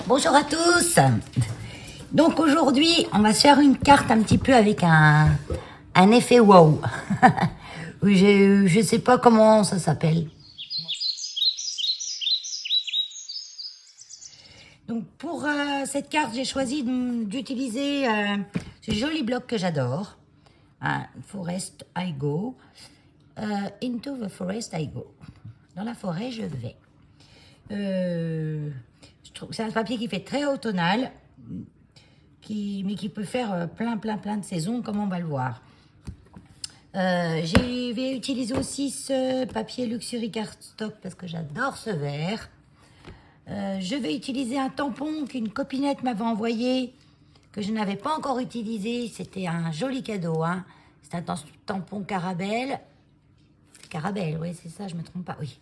Bonjour à tous. Donc aujourd'hui, on va se faire une carte un petit peu avec un effet wow. Je sais pas comment ça s'appelle. Donc pour cette carte, j'ai choisi d'utiliser ce joli bloc que j'adore. Forest I go. Into the forest I go. Dans la forêt, je vais. Je trouve que c'est un papier qui fait très automnal, mais qui peut faire plein de saisons, comme on va le voir. Je vais utiliser aussi ce papier Luxury Cardstock parce que j'adore ce vert. Je vais utiliser un tampon qu'une copinette m'avait envoyé, que je n'avais pas encore utilisé. C'était un joli cadeau. C'est un tampon Carabelle. Carabelle, oui, c'est ça, je ne me trompe pas. Oui,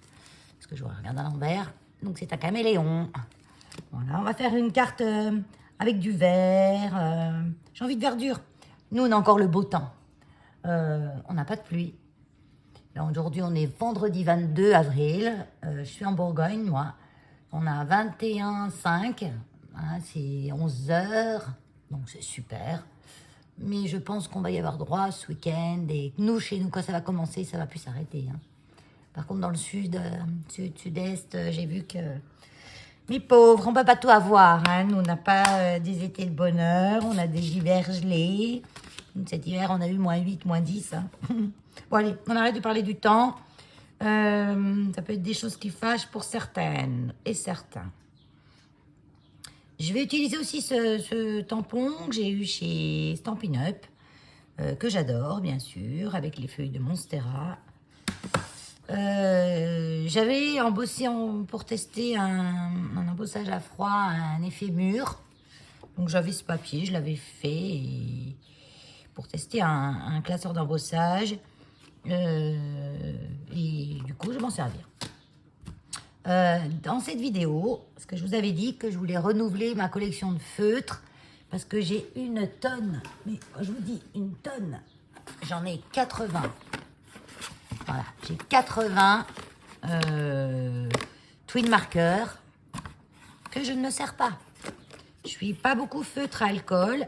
parce que je regarde à l'envers. Donc c'est un caméléon. Voilà, on va faire une carte avec du vert. J'ai envie de verdure. Nous, on a encore le beau temps. On n'a pas de pluie. Là, aujourd'hui, on est vendredi 22 avril. Je suis en Bourgogne, moi. On a 21,5. C'est 11 heures. Donc, c'est super. Mais je pense qu'on va y avoir droit ce week-end. Et nous, chez nous, quand ça va commencer, ça va plus s'arrêter. Par contre, dans le sud-est, j'ai vu que... mes pauvres, on ne peut pas tout avoir. Nous, on n'a pas des étés de bonheur. On a des hivers gelés. Cet hiver, on a eu -8, -10. Bon, allez, on arrête de parler du temps. Ça peut être des choses qui fâchent pour certaines et certains. Je vais utiliser aussi ce tampon que j'ai eu chez Stampin' Up, que j'adore, bien sûr, avec les feuilles de Monstera. J'avais embossé pour tester un embossage à froid, un effet mûr. Donc j'avais ce papier, je l'avais fait pour tester un classeur d'embossage. Et du coup, je vais m'en servir. Dans cette vidéo, parce que je vous avais dit que je voulais renouveler ma collection de feutres, parce que j'ai une tonne, mais je vous dis une tonne, j'en ai 80. Voilà, j'ai 80 twin markers que je ne me sers pas. Je suis pas beaucoup feutre à alcool.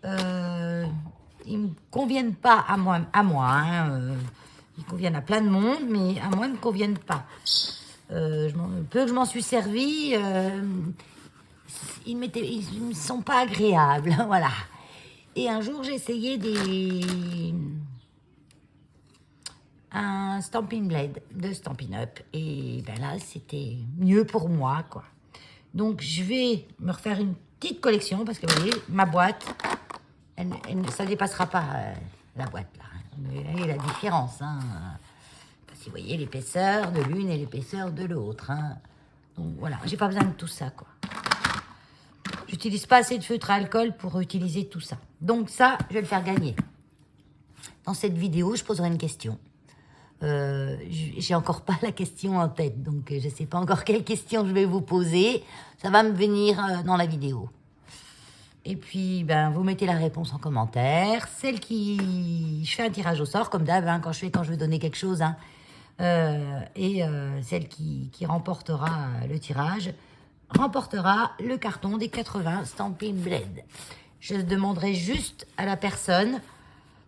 Ils me conviennent pas à moi. Ils conviennent à plein de monde, mais à moi, ils me conviennent pas. Peu que je m'en suis servi, ils me sont pas agréables, voilà. Et un jour, j'ai essayé un Stampin' Blade de Stampin' Up. Et ben là, c'était mieux pour moi, quoi. Donc, je vais me refaire une petite collection parce que, vous voyez, ma boîte, ça ne dépassera pas la boîte, là. Vous voyez la différence, Si vous voyez l'épaisseur de l'une et l'épaisseur de l'autre, Donc, voilà, j'ai pas besoin de tout ça, quoi. J'utilise pas assez de feutre à alcool pour utiliser tout ça. Donc, ça, je vais le faire gagner. Dans cette vidéo, je poserai une question. J'ai encore pas la question en tête, donc je sais pas encore quelle question je vais vous poser. Ça va me venir dans la vidéo. Et puis, vous mettez la réponse en commentaire. Je fais un tirage au sort, comme d'hab, quand je veux donner quelque chose. Celle qui remportera le tirage remportera le carton des 80 Stampin' Blade. Je demanderai juste à la personne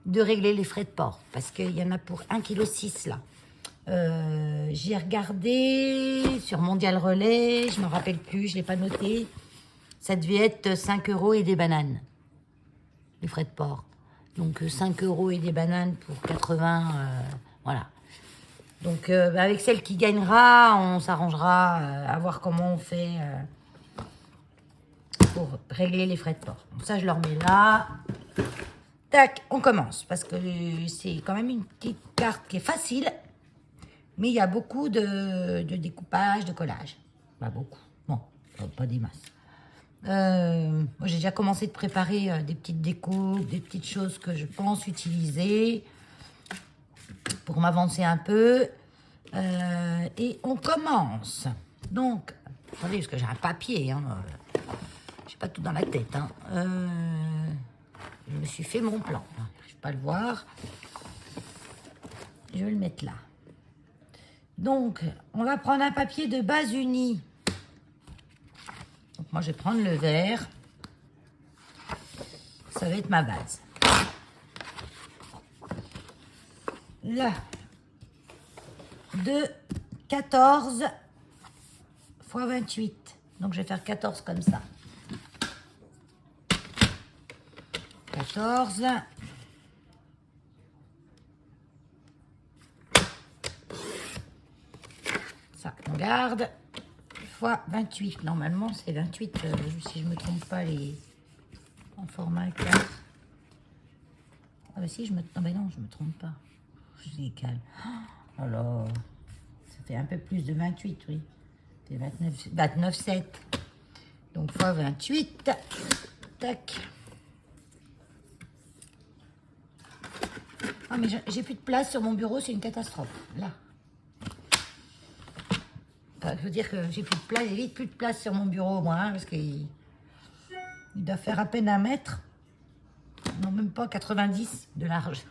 de régler les frais de port, parce qu'il y en a pour 1,6 kg là. J'ai regardé sur Mondial Relais, je ne me rappelle plus, je ne l'ai pas noté. Ça devait être 5 € et des bananes, les frais de port. Donc 5 € et des bananes pour 80, voilà. Donc avec celle qui gagnera, on s'arrangera à voir comment on fait pour régler les frais de port. Donc ça, je le remets là. Tac, on commence, parce que c'est quand même une petite carte qui est facile, mais il y a beaucoup de découpage, de collage. Pas beaucoup, bon, pas des masses. Moi, j'ai déjà commencé de préparer des petites découpes, des petites choses que je pense utiliser pour m'avancer un peu. Et on commence. Donc, attendez, parce que j'ai un papier, j'ai pas tout dans la tête. Je me suis fait mon plan. Je ne vais pas le voir. Je vais le mettre là. Donc, on va prendre un papier de base unie. Donc, Donc moi, je vais prendre le vert. Ça va être ma base. Là, de 14 fois 28. Donc, je vais faire 14 comme ça. 14. Ça, on garde. Fois 28. Normalement, c'est 28, si je ne me trompe pas, en format 4. Ah bah si, non, bah non, je me trompe pas. Je décale. Oh là, ça fait un peu plus de 28, oui. C'est 29,7. Donc, fois 28. Tac. Ah, mais j'ai plus de place sur mon bureau, c'est une catastrophe. Là. Enfin, je veux dire que j'ai plus de place, j'ai vite plus de place sur mon bureau, moi, hein, parce qu'il doit faire à peine 1 mètre. Non, même pas 90 de large.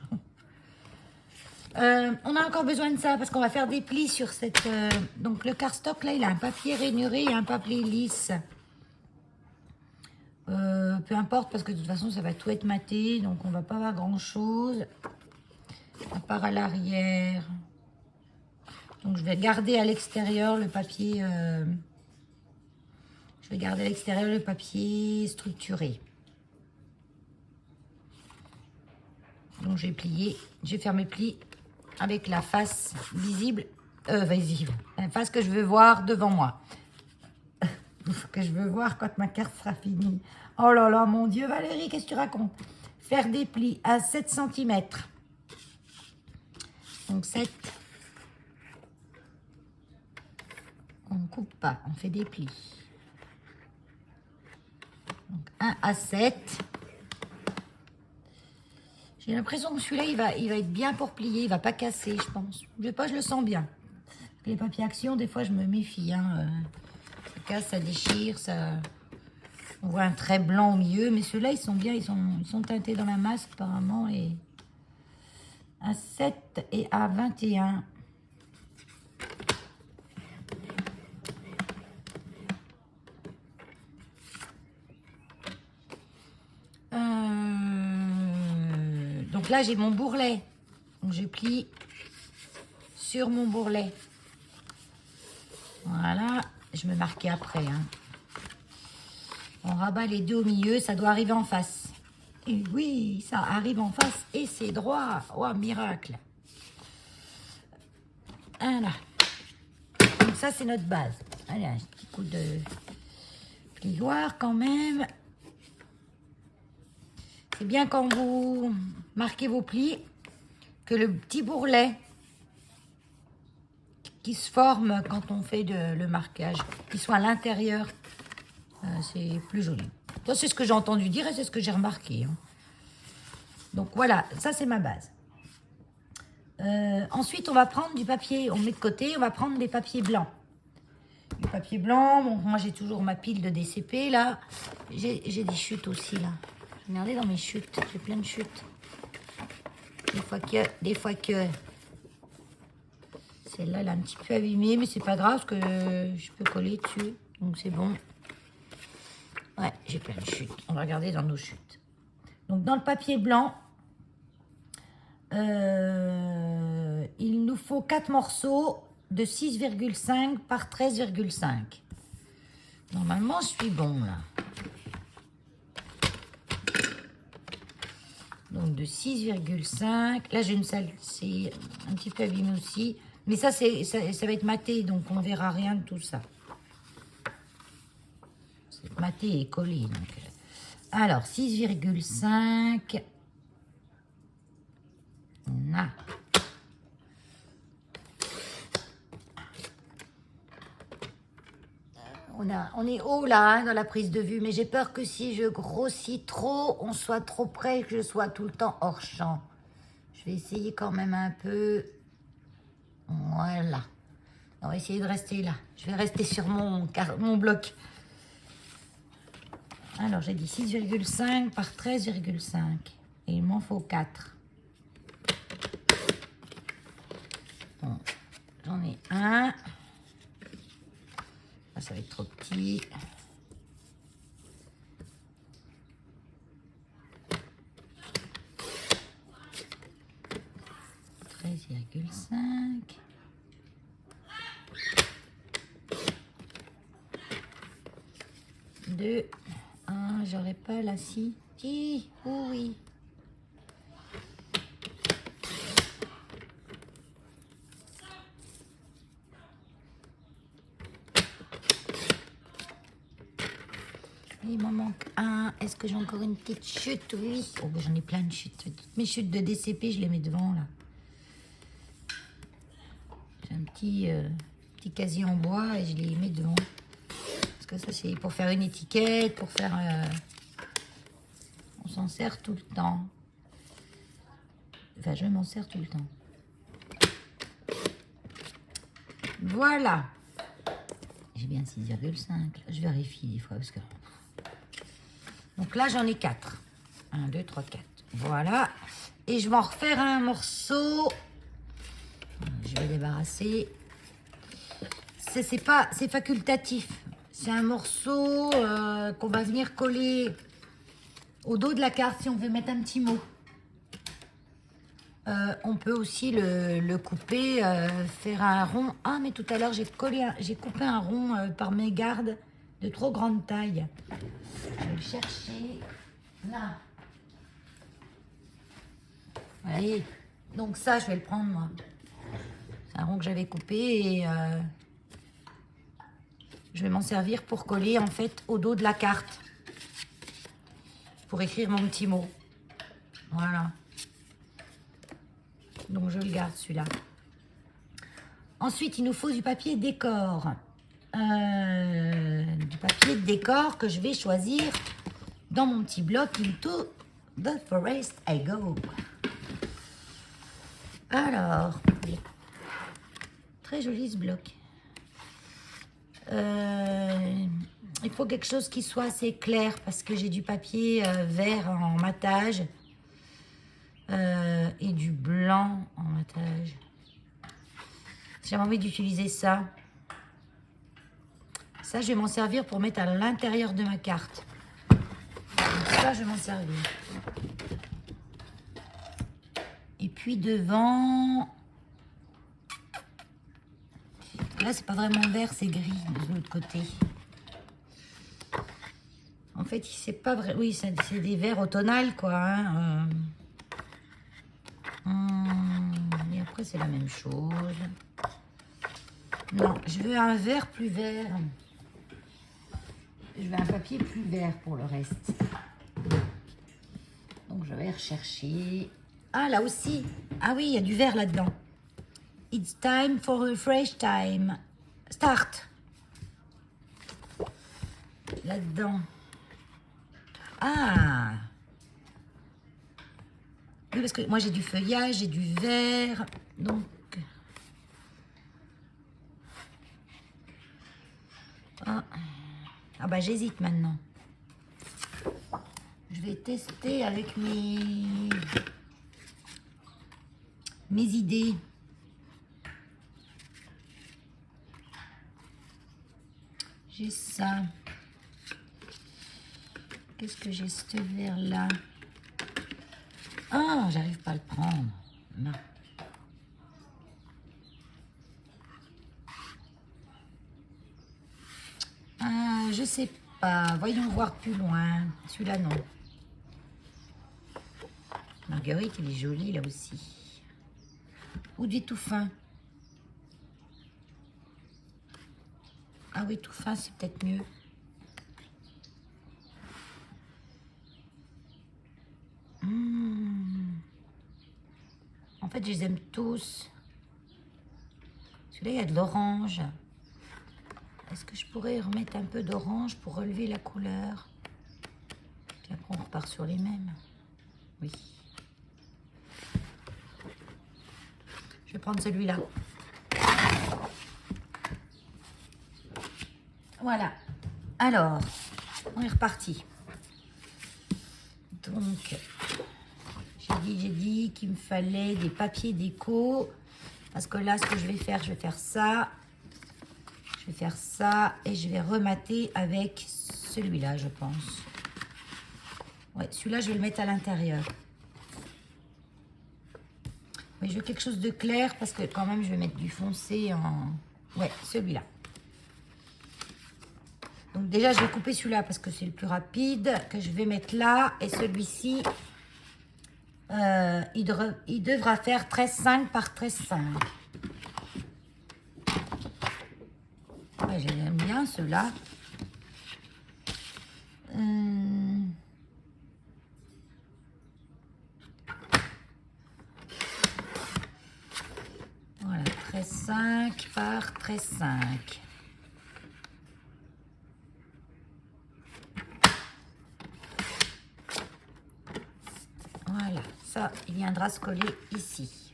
On a encore besoin de ça parce qu'on va faire des plis sur cette... donc le cardstock, là, il a un papier rainuré et un papier lisse. Peu importe parce que de toute façon, ça va tout être maté. Donc, on va pas avoir grand-chose. À part à l'arrière. Donc, je vais garder à l'extérieur le papier... je vais garder à l'extérieur le papier structuré. Donc, j'ai plié. J'ai fait mes plis avec la face visible. Visible. La face que je veux voir devant moi. Que je veux voir quand ma carte sera finie. Oh là là, mon Dieu, Valérie, qu'est-ce que tu racontes? Faire des plis à 7 cm. Donc 7. On ne coupe pas, on fait des plis. Donc 1 à 7. J'ai l'impression que celui-là, il va être bien pour plier. Il ne va pas casser, je pense. Je sais pas, je le sens bien. Les papiers action, des fois, je me méfie. Hein. Ça casse, ça déchire, ça... On voit un trait blanc au milieu. Mais ceux-là, ils sont bien. Ils sont teintés dans la masse, apparemment. Et à 7 et à 21. Donc là, j'ai mon bourrelet. Donc, je plie sur mon bourrelet. Voilà. Je me marquais après. Hein. On rabat les deux au milieu. Ça doit arriver en face. Et oui, ça arrive en face. Et c'est droit. Oh, miracle. Voilà. Donc ça, c'est notre base. Allez, un petit coup de plioir quand même. C'est bien quand vous marquez vos plis que le petit bourrelet qui se forme quand on fait le marquage, qui soit à l'intérieur, c'est plus joli. Ça, c'est ce que j'ai entendu dire et c'est ce que j'ai remarqué. Hein. Donc voilà, ça c'est ma base. Ensuite, on va prendre du papier, on met de côté, on va prendre des papiers blancs. Du papier blanc, bon, moi j'ai toujours ma pile de DCP là. J'ai des chutes aussi là. Regardez dans mes chutes, j'ai plein de chutes. Des fois que celle-là, elle est un petit peu abîmée, mais c'est pas grave parce que je peux coller dessus. Donc c'est bon. Ouais, j'ai plein de chutes. On va regarder dans nos chutes. Donc dans le papier blanc, il nous faut 4 morceaux de 6,5 par 13,5. Normalement, je suis bon là. Donc de 6,5. Là, j'ai une salle, c'est un petit peu abîmé aussi. Mais ça, ça va être maté, donc on verra rien de tout ça. C'est maté et collé. Donc. Alors, 6,5. Là. On est haut là, hein, dans la prise de vue, mais j'ai peur que si je grossis trop, on soit trop près, que je sois tout le temps hors champ. Je vais essayer quand même un peu. Voilà. On va essayer de rester là. Je vais rester sur mon bloc. Alors, j'ai dit 6,5 par 13,5. Et il m'en faut 4. Bon, j'en ai un. Ça va être trop petit. 2. Ah, j'aurais pas la scie. Si, oui. Il m'en manque un. Est-ce que j'ai encore une petite chute? Oui. Oh, j'en ai plein de chutes. Toutes mes chutes de DCP, je les mets devant, là. J'ai un petit casier en bois et je les mets devant. Parce que ça, c'est pour faire une étiquette, pour faire... on s'en sert tout le temps. Enfin, je m'en sers tout le temps. Voilà. J'ai bien 6,5. Je vérifie des fois parce que... Donc là, j'en ai 4. 1, 2, 3, 4. Voilà. Et je vais en refaire un morceau. Je vais débarrasser. C'est facultatif. C'est un morceau qu'on va venir coller au dos de la carte si on veut mettre un petit mot. On peut aussi le couper, faire un rond. Ah, mais tout à l'heure, j'ai coupé un rond par mégarde de trop grande taille. Je vais le chercher. Là. Vous voyez? Donc ça, je vais le prendre, moi. C'est un rond que j'avais coupé et je vais m'en servir pour coller, en fait, au dos de la carte. Pour écrire mon petit mot. Voilà. Donc, je le garde, celui-là. Ensuite, il nous faut du papier décor. Du papier de décor que je vais choisir dans mon petit bloc Into the Forest I Go. Alors, très joli ce bloc. Il faut quelque chose qui soit assez clair parce que j'ai du papier vert en matage et du blanc en matage. J'ai envie d'utiliser ça. Ça, je vais m'en servir pour mettre à l'intérieur de ma carte. Donc ça, je vais m'en servir. Et puis devant... Là, c'est pas vraiment vert, c'est gris de l'autre côté. En fait, c'est pas vrai. Oui, c'est des verts automnales, quoi. Hein. Et après, c'est la même chose. Non, je veux un vert plus vert. Je veux un papier plus vert pour le reste. Donc, je vais rechercher. Ah, là aussi. Ah oui, il y a du vert là-dedans. It's time for a fresh time. Start. Là-dedans. Ah. Oui, parce que moi, j'ai du feuillage, j'ai du vert. Donc... Ah bah j'hésite maintenant. Je vais tester avec mes idées. J'ai ça. Qu'est-ce que j'ai ce vert là? Ah, j'arrive pas à le prendre. Non. Je sais pas. Voyons voir plus loin. Celui-là, non. Marguerite, il est joli, là aussi. Ou du tout fin. Ah oui, tout fin, c'est peut-être mieux. En fait, je les aime tous. Celui-là, il y a de l'orange. Est-ce que je pourrais remettre un peu d'orange pour relever la couleur? Puis après, on repart sur les mêmes. Oui. Je vais prendre celui-là. Voilà. Alors, on est reparti. Donc, j'ai dit qu'il me fallait des papiers déco. Parce que là, ce que je vais faire ça. Je vais faire ça et je vais remater avec celui-là, je pense. Ouais, celui-là, je vais le mettre à l'intérieur. Mais je veux quelque chose de clair parce que quand même, je vais mettre du foncé en... Ouais, celui-là. Donc, Donc déjà, je vais couper celui-là parce que c'est le plus rapide, que je vais mettre là. Et celui-ci, il devra faire 13,5 par 13,5. Ouais, j'aime bien ceux-là. Voilà, 13,5 par 13,5. Voilà, ça, il viendra se coller ici.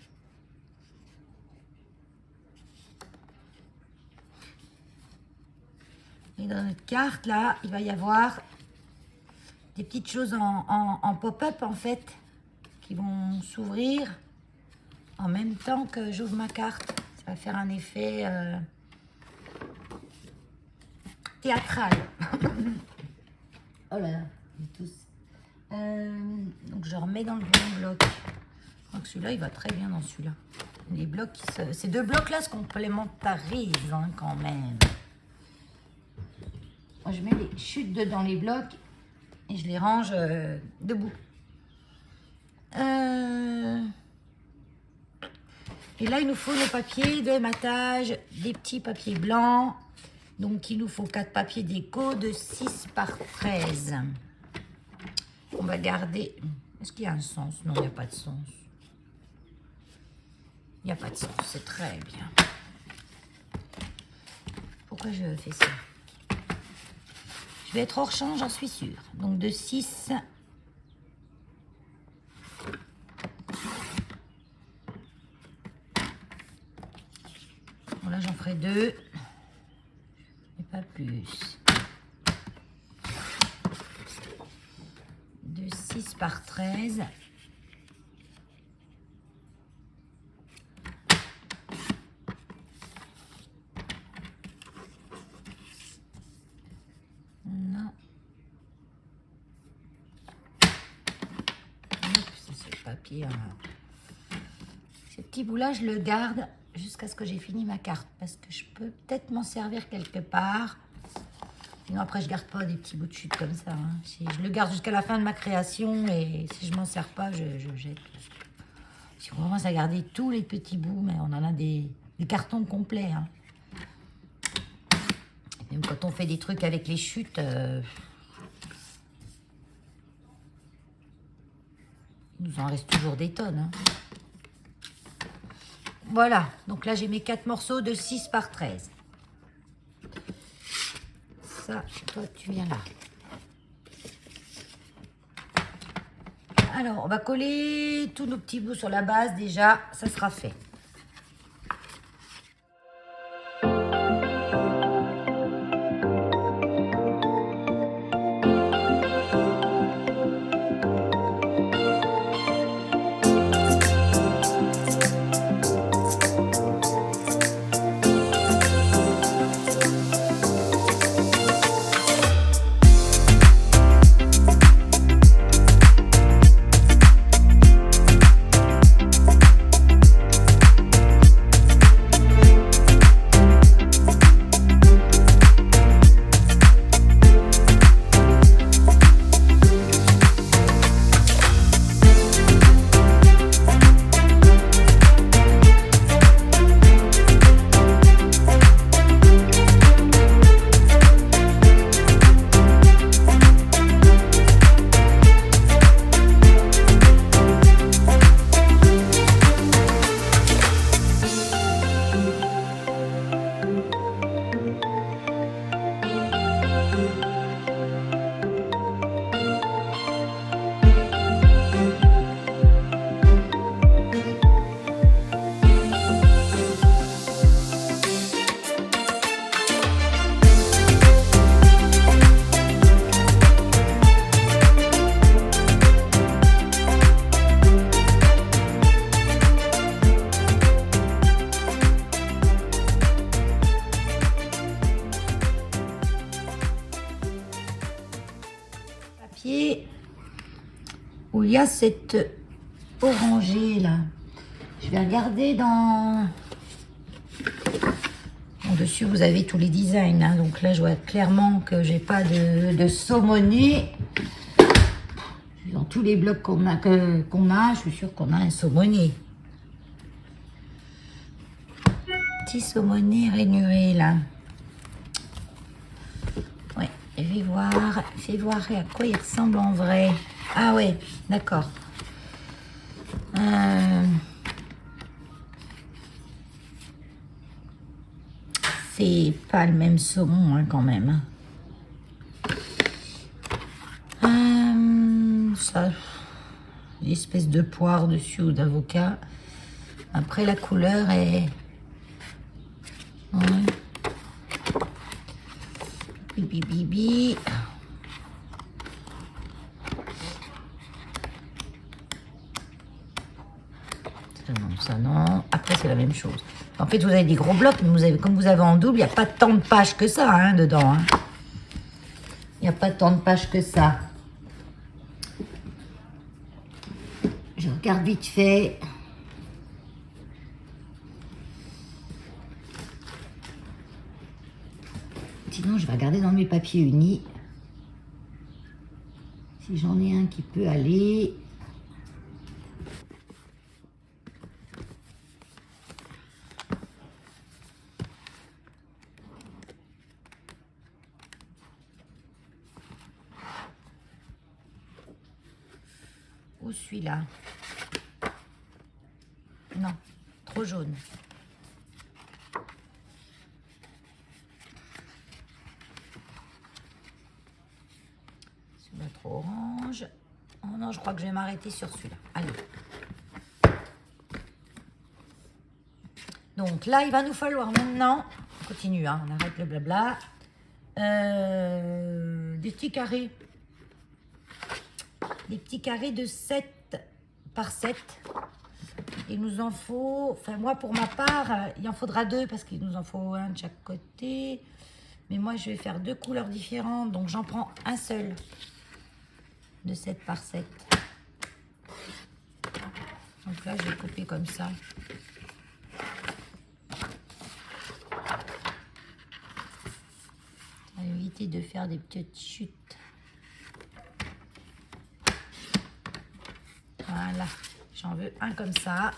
Et dans notre carte, là, il va y avoir des petites choses en pop-up, en fait, qui vont s'ouvrir en même temps que j'ouvre ma carte. Ça va faire un effet théâtral. Oh là là, tous. Donc je remets dans le bon bloc. Donc celui-là, il va très bien dans celui-là. Les blocs, ces deux blocs-là se complémentarisent hein, quand même. Moi, je mets les chutes dans les blocs et je les range debout. Et là, il nous faut nos papiers de matage, des petits papiers blancs. Donc, il nous faut 4 papiers déco de 6 par 13. On va garder... Est-ce qu'il y a un sens? Non, il n'y a pas de sens. Il n'y a pas de sens, c'est très bien. Pourquoi je fais ça? Je vais être hors champ, j'en suis sûre. Donc, de 6... Bon, là, j'en ferai 2. Et pas plus. De 6 par 13. Non. C'est ce papier. Hein. Ce petit bout-là, je le garde jusqu'à ce que j'ai fini ma carte. Parce que je peux peut-être m'en servir quelque part. Sinon, après, je garde pas des petits bouts de chute comme ça. Hein. Je le garde jusqu'à la fin de ma création. Et si je m'en sers pas, je jette. Si on commence à garder tous les petits bouts, mais on en a des cartons complets. Hein. Et même quand on fait des trucs avec les chutes... il nous en reste toujours des tonnes. Hein. Voilà, donc là j'ai mes 4 morceaux de 6 par 13. Ça, toi tu viens là. Alors, on va coller tous nos petits bouts sur la base déjà, ça sera fait. Où il y a cette orangée là. Je vais regarder dans Dessus, vous avez tous les designs. Hein. Donc là, je vois clairement que j'ai pas de saumonnet. Dans tous les blocs qu'on a, je suis sûre qu'on a un saumonnet. Petit saumonnet rainuré, là. Ouais, fais voir à quoi il ressemble en vrai. Ah ouais, d'accord. C'est pas le même saumon hein, quand même. Ça, une espèce de poire dessus ou d'avocat. Après la couleur est... Ouais. Bibi bibi. Non, ça non. Après c'est la même chose. En fait vous avez des gros blocs, mais comme vous avez en double, il n'y a pas tant de pages que ça hein, dedans. Hein. Il n'y a pas tant de pages que ça. Je regarde vite fait. Sinon, je vais regarder dans mes papiers unis. Si j'en ai un qui peut aller. Ou celui-là. Non, trop jaune. Celui-là trop orange. Oh non, je crois que je vais m'arrêter sur celui-là. Allez. Donc là, il va nous falloir maintenant... On continue, hein, on arrête le blabla. Des petits carrés. Des petits carrés de 7 par 7. Il nous en faut... Enfin, moi, pour ma part, il en faudra 2 parce qu'il nous en faut un de chaque côté. Mais moi, je vais faire 2 couleurs différentes. Donc, j'en prends un seul de 7 par 7. Donc là, je vais couper comme ça. Ça va éviter de faire des petites chutes. Voilà. J'en veux un comme ça.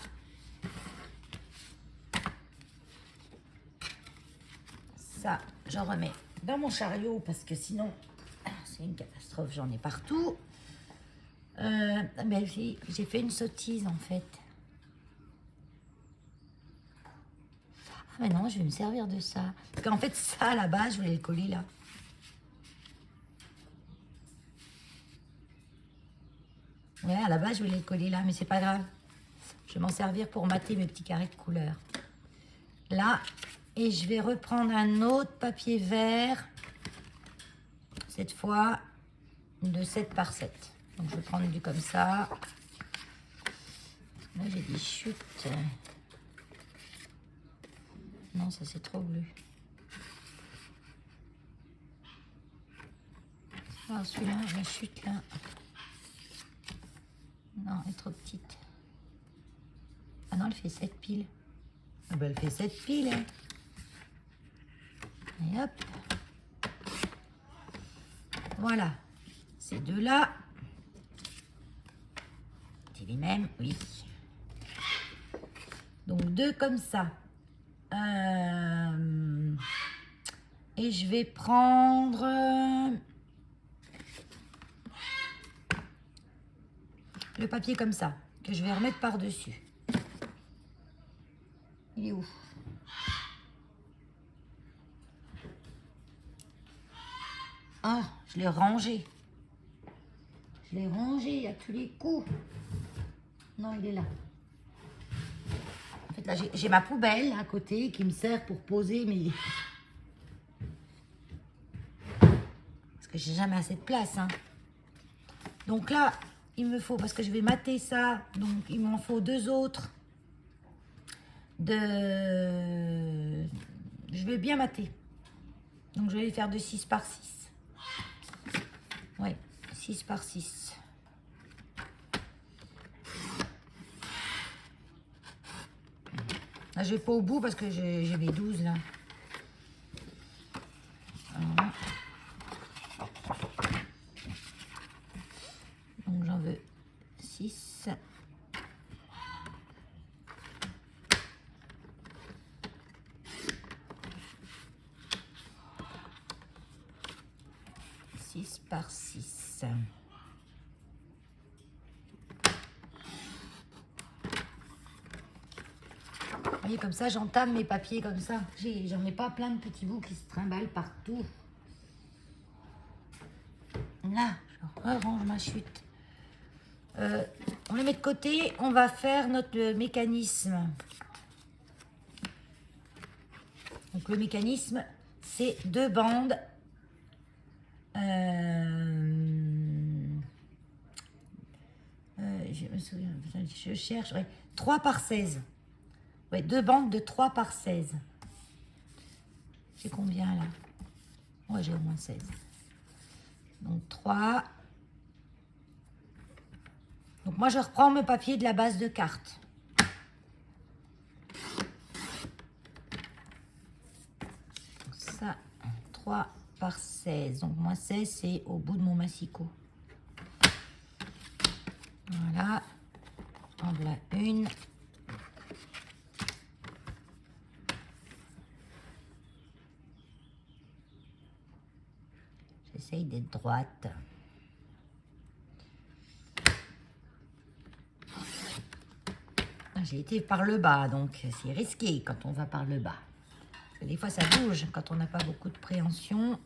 Ça, j'en remets dans mon chariot parce que sinon, c'est une catastrophe. J'en ai partout. Mais j'ai fait une sottise en fait. Ah mais non, je vais me servir de ça. Parce qu'en fait, ça, à la base, je voulais le coller là. Ouais, à la base, je voulais le coller là, mais c'est pas grave. Je vais m'en servir pour mater mes petits carrés de couleur. Là, et je vais reprendre un autre papier vert. Cette fois, de 7 par 7. Donc, je vais prendre du comme ça. Là, j'ai des chutes. Non, ça, c'est trop bleu. Alors, celui-là, la chute, là. Non, elle est trop petite. Ah non, elle fait 7 piles. Ah ben, elle fait 7 piles, hein. Et hop. Voilà. Ces deux-là. C'est les mêmes, oui. Donc, 2 comme ça. Et je vais prendre... le papier comme ça, que je vais remettre par-dessus. Il est où? Ah, je l'ai rangé. Je l'ai rangé à tous les coups. Non, il est là. En fait, là, j'ai ma poubelle à côté qui me sert pour poser mes... Parce que j'ai jamais assez de place, hein. Donc là... il me faut, parce que je vais mater ça, donc il m'en faut 2 autres. Je vais bien mater. Donc je vais les faire de 6 par 6. Ouais, 6 par 6. Là, je vais pas au bout parce que j'ai mes 12 là. 6 par 6. Vous voyez, comme ça, j'entame mes papiers comme ça. J'en ai pas plein de petits bouts qui se trimballent partout. Là, je range ma chute. On les met de côté. On va faire notre mécanisme. Donc, le mécanisme, c'est 2 bandes. Je me souviens, je cherche. Ouais, 3 par 16. Ouais, 2 bandes de 3 par 16. J'ai combien là? Ouais, j'ai au moins 16. Donc 3. Donc moi, je reprends mon papier de la base de carte. Ça, 3 par 16. Donc moi, 16, c'est au bout de mon massicot. Voilà. En voilà une. J'essaye d'être droite. J'ai été par le bas, donc c'est risqué quand on va par le bas. Parce que des fois, ça bouge quand on n'a pas beaucoup de préhension.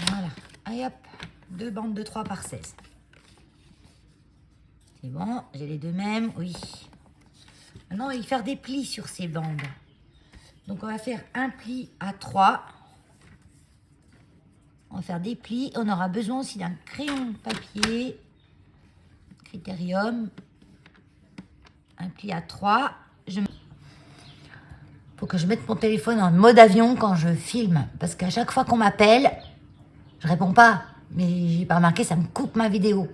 Voilà. Allez hop, 2 bandes de 3 par 16. C'est bon, j'ai les deux mêmes, oui. Maintenant, on va y faire des plis sur ces bandes. Donc, on va faire un pli à 3. On va faire des plis. On aura besoin aussi d'un crayon papier. Critérium. Un pli à 3. Faut que je mette mon téléphone en mode avion quand je filme. Parce qu'à chaque fois qu'on m'appelle, je réponds pas. Mais j'ai pas remarqué, ça me coupe ma vidéo.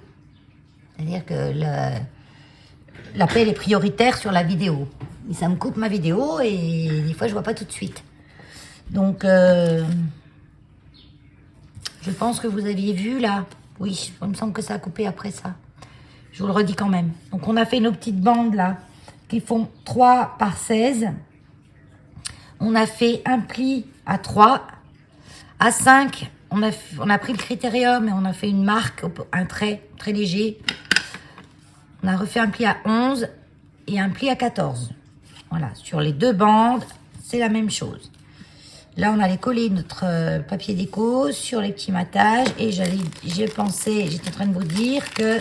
C'est-à-dire que l'appel est prioritaire sur la vidéo. Et ça me coupe ma vidéo et des fois, je vois pas tout de suite. Donc, je pense que vous aviez vu là. Oui, il me semble que ça a coupé après ça. Je vous le redis quand même. Donc, on a fait nos petites bandes là qui font 3 par 16. On a fait un pli à 3. À 5, on a pris le critérium et on a fait une marque, un trait très léger. On a refait un pli à 11 et un pli à 14. Voilà, sur les 2 bandes, c'est la même chose. Là, on allait coller notre papier déco sur les petits matages. Et j'étais en train de vous dire que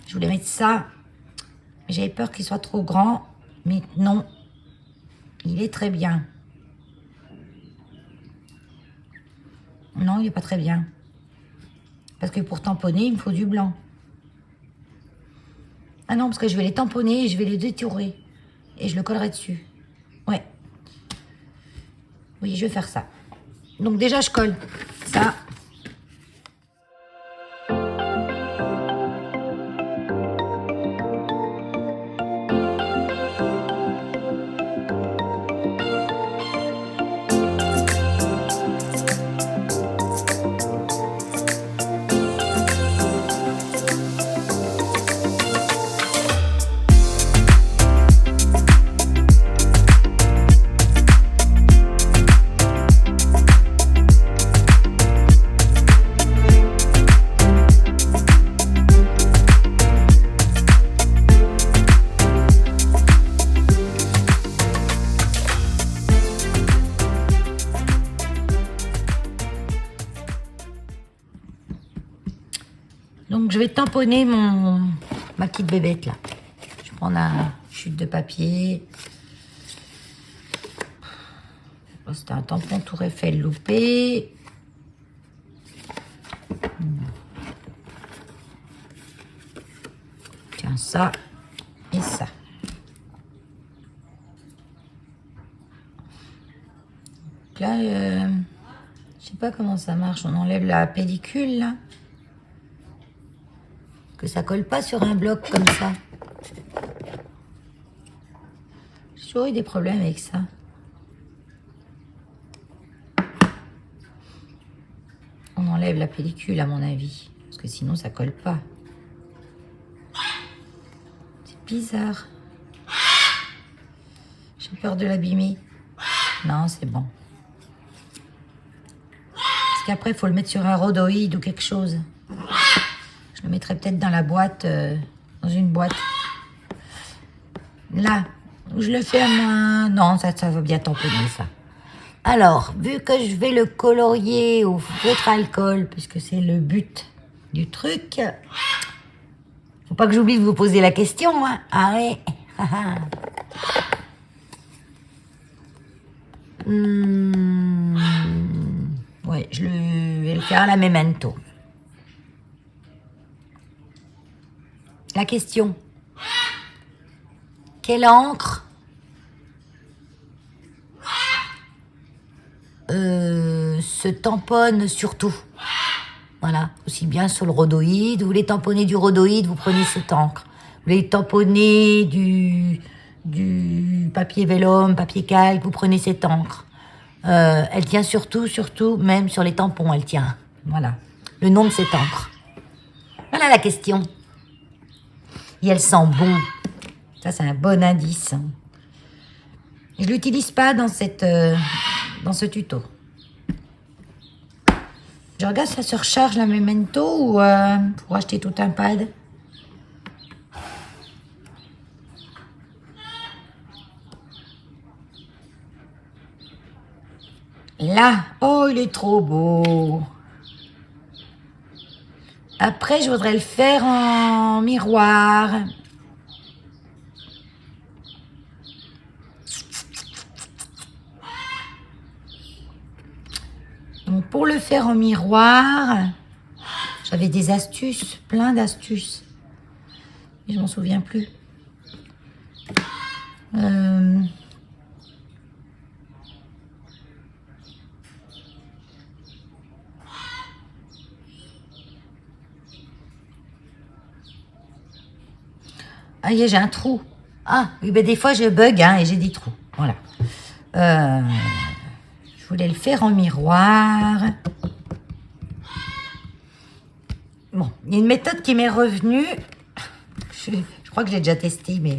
je voulais mettre ça. J'avais peur qu'il soit trop grand, mais non, il est très bien. Non, il n'est pas très bien. Parce que pour tamponner, il me faut du blanc. Ah non, parce que je vais les tamponner et je vais les détourer. Et je le collerai dessus. Ouais. Oui, je vais faire ça. Donc déjà, je colle ça. Donc, je vais tamponner ma petite bébête, là. Je prends la chute de papier. Oh, c'était un tampon Tour Eiffel loupé. Tiens, ça et ça. Donc là, je sais pas comment ça marche. On enlève la pellicule, là. Que ça colle pas sur un bloc comme ça. J'ai toujours eu des problèmes avec ça. On enlève la pellicule à mon avis. Parce que sinon ça colle pas. C'est bizarre. J'ai peur de l'abîmer. Non, c'est bon. Parce qu'après, il faut le mettre sur un rhodoïde ou quelque chose. Je le mettrai peut-être dans la boîte, dans une boîte. Là, où je le fais à main. Non, ça va bien tamponner, ça. Alors, vu que je vais le colorier au feutre alcool, puisque c'est le but du truc, faut pas que j'oublie de vous poser la question, hein. Ah ouais. Ouais, je vais le faire à la memento. La question. Quelle encre se tamponne surtout? Voilà, aussi bien sur le rhodoïde. Vous voulez tamponner du rhodoïde, vous prenez cette encre. Vous voulez tamponner du papier vélum, papier calque, vous prenez cette encre. Elle tient surtout, même sur les tampons, elle tient. Voilà, le nom de cette encre. Voilà la question. Et elle sent bon. Ça, c'est un bon indice. Je ne l'utilise pas dans ce tuto. Je regarde si ça se recharge la memento ou pour acheter tout un pad. Là, oh, il est trop beau. Après, je voudrais le faire en miroir. Donc, pour le faire en miroir, j'avais des astuces, plein d'astuces. Mais je m'en souviens plus. Ah, j'ai un trou. Ah, oui, ben des fois, je bug hein, et j'ai des trous. Voilà. Je voulais le faire en miroir. Bon, il y a une méthode qui m'est revenue. Je crois que j'ai déjà testé, mais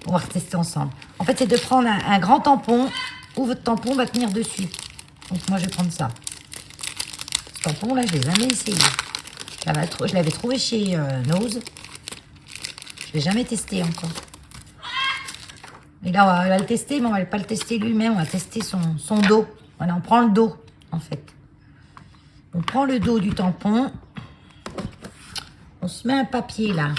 on va retester ensemble. En fait, c'est de prendre un grand tampon où votre tampon va tenir dessus. Donc, moi, je vais prendre ça. Ce tampon-là, je ne l'ai jamais essayé. Je l'avais trouvé chez Nose. Je ne l'ai jamais testé encore. Et là, on va le tester, mais on ne va pas le tester lui-même. On va tester son dos. Voilà, on prend le dos, en fait. On prend le dos du tampon. On se met un papier, là.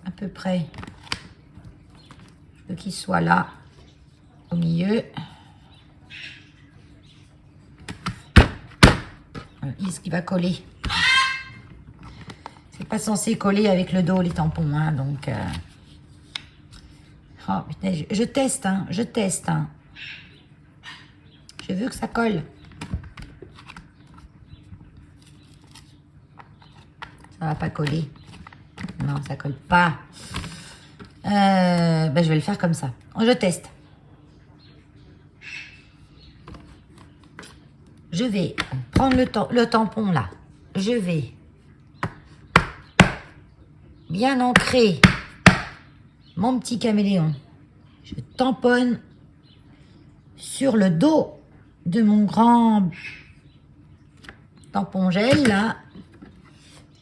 À peu près. Je veux qu'il soit là, au milieu. Est-ce qu'il va coller? C'est pas censé coller avec le dos, les tampons, hein, donc... Oh, putain, je teste, hein, je teste, hein. Je veux que ça colle. Ça va pas coller. Non, ça colle pas. Ben, je vais le faire comme ça. Je teste. Je vais prendre le tampon là. Je vais bien ancrer mon petit caméléon. Je tamponne sur le dos de mon grand tampon gel là.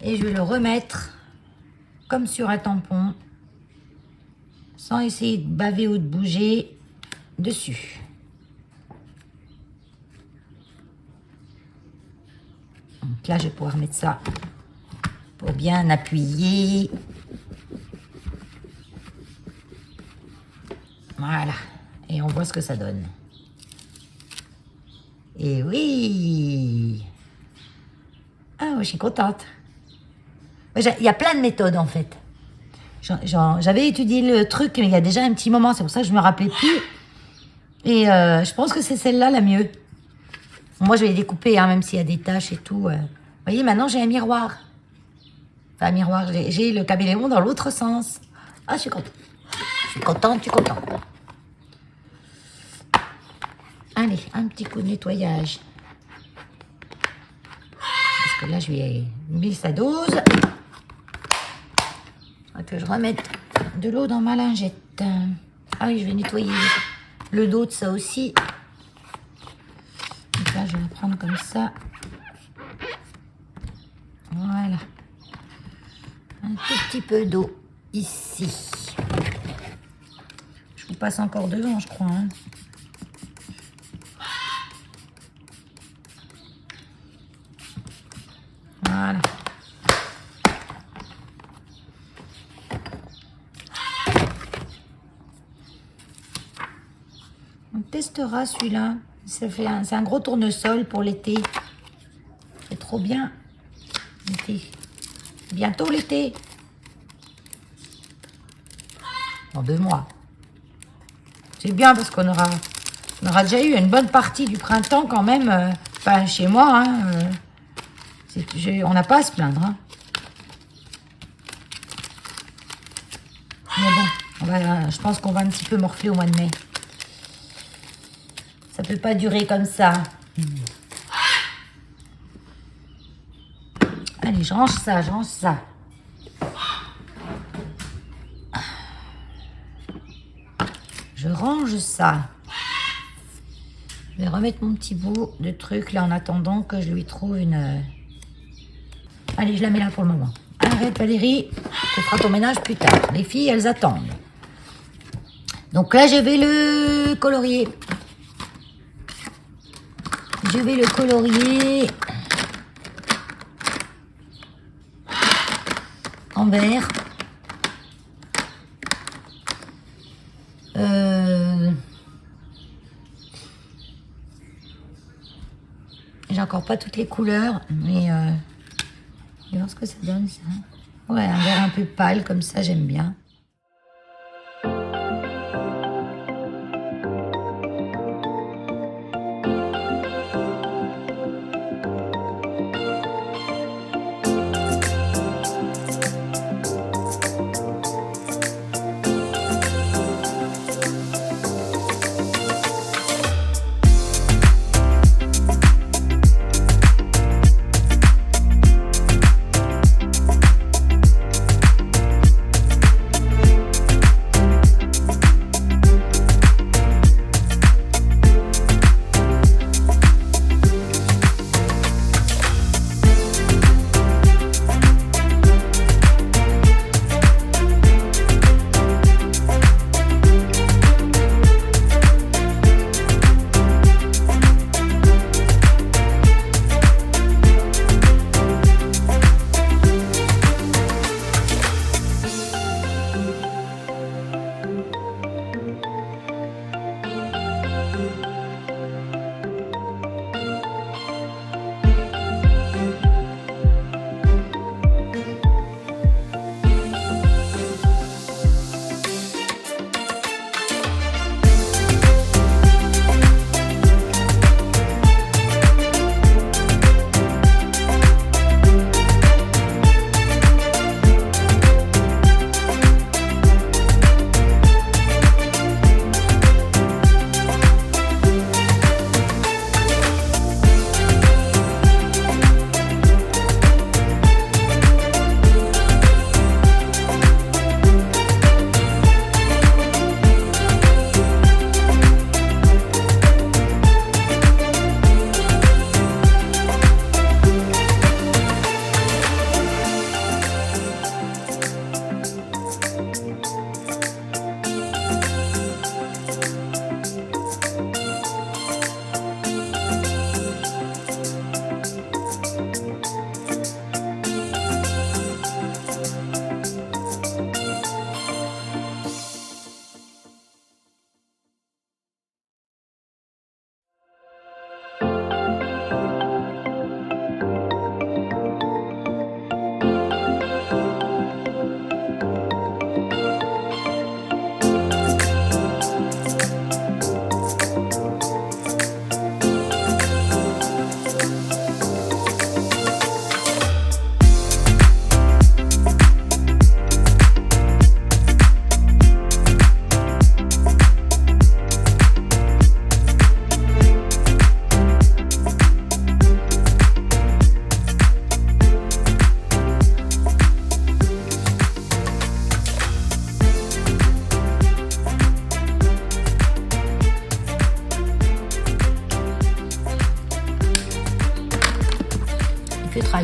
Et je vais le remettre comme sur un tampon, sans essayer de baver ou de bouger dessus. Donc là, je vais pouvoir mettre ça pour bien appuyer. Voilà. Et on voit ce que ça donne. Et oui! Ah, je suis contente. Il y a plein de méthodes, en fait. J'avais étudié le truc, mais il y a déjà un petit moment. C'est pour ça que je me rappelais plus. Et je pense que c'est celle-là la mieux. Moi, je vais les découper, hein, même s'il y a des taches et tout. Vous voyez, maintenant, j'ai un miroir. Enfin, un miroir. J'ai le caméléon dans l'autre sens. Ah, je suis contente. Je suis contente. Allez, un petit coup de nettoyage. Parce que là, je vais mettre sa dose. Que je remette de l'eau dans ma lingette. Ah oui, je vais nettoyer le dos de ça aussi. Donc là, je vais la prendre comme ça. Voilà. Un tout petit peu d'eau ici. Je vous passe encore devant, je crois. Hein. Voilà. On testera celui-là. C'est un gros tournesol pour l'été. C'est trop bien. L'été. Bientôt l'été. Dans 2 mois. C'est bien parce qu'on aura déjà eu une bonne partie du printemps quand même. Enfin, chez moi, hein, on n'a pas à se plaindre. Hein. Mais bon, je pense qu'on va un petit peu morfler au mois de mai. Ça peut pas durer comme ça. Allez, je range ça, je range ça. Je range ça. Je vais remettre mon petit bout de truc là en attendant que je lui trouve une... Allez, je la mets là pour le moment. Arrête Valérie, tu feras ton ménage plus tard. Les filles, elles attendent. Donc là, je vais le colorier. Je vais le colorier en vert. J'ai encore pas toutes les couleurs, mais je vais voir ce que ça donne ça. Ouais, un vert un peu pâle comme ça, j'aime bien.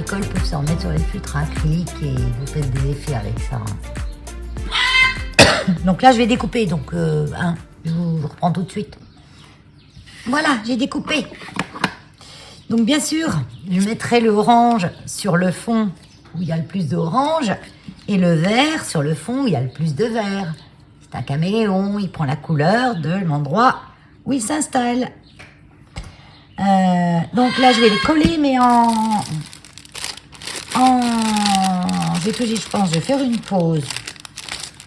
colle peuvent se remettre sur les filtres acryliques et vous faites des effets avec ça. Donc là, je vais découper. Donc, je vous reprends tout de suite. Voilà, j'ai découpé. Donc, bien sûr, je mettrai le orange sur le fond où il y a le plus d'orange et le vert sur le fond où il y a le plus de vert. C'est un caméléon, il prend la couleur de l'endroit où il s'installe. Donc là, je vais les coller, mais je pense, je vais faire une pause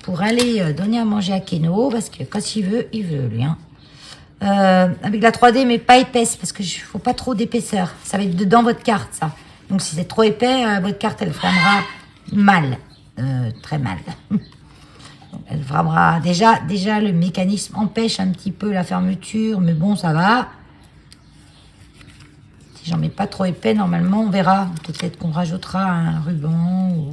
pour aller donner à manger à Keno, parce que quand il veut, lui. Hein. Avec la 3D, mais pas épaisse, parce que faut pas trop d'épaisseur. Ça va être dedans votre carte, ça. Donc si c'est trop épais, votre carte, elle flamera mal. Très mal. Elle flamera. Déjà, le mécanisme empêche un petit peu la fermeture, mais bon, ça va. Si j'en mets pas trop épais, normalement, on verra. Peut-être qu'on rajoutera un ruban. Ou...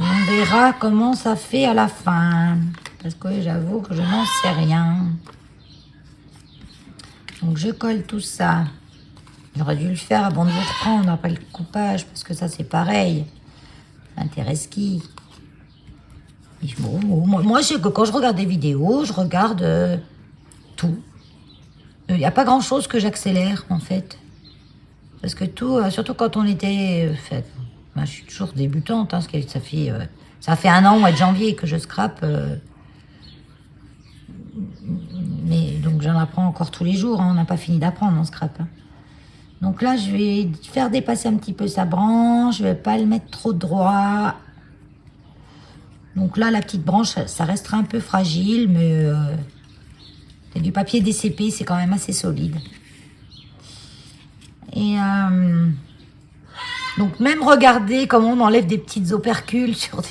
On verra comment ça fait à la fin. Parce que j'avoue que je n'en sais rien. Donc, je colle tout ça. J'aurais dû le faire avant de vous reprendre après le coupage. Parce que ça, c'est pareil. Ça intéresse qui? Moi, je sais que quand je regarde des vidéos, je regarde tout. Il n'y a pas grand-chose que j'accélère, en fait. Parce que tout, surtout quand on était... je suis toujours débutante, hein, ça fait 1 an, au mois de janvier, que je scrape. Mais donc, j'en apprends encore tous les jours. Hein, on n'a pas fini d'apprendre, on scrape. Hein. Donc là, je vais faire dépasser un petit peu sa branche. Je ne vais pas le mettre trop droit. Donc là, la petite branche, ça restera un peu fragile, mais... c'est du papier DCP, c'est quand même assez solide. Et donc même regarder comment on enlève des petites opercules sur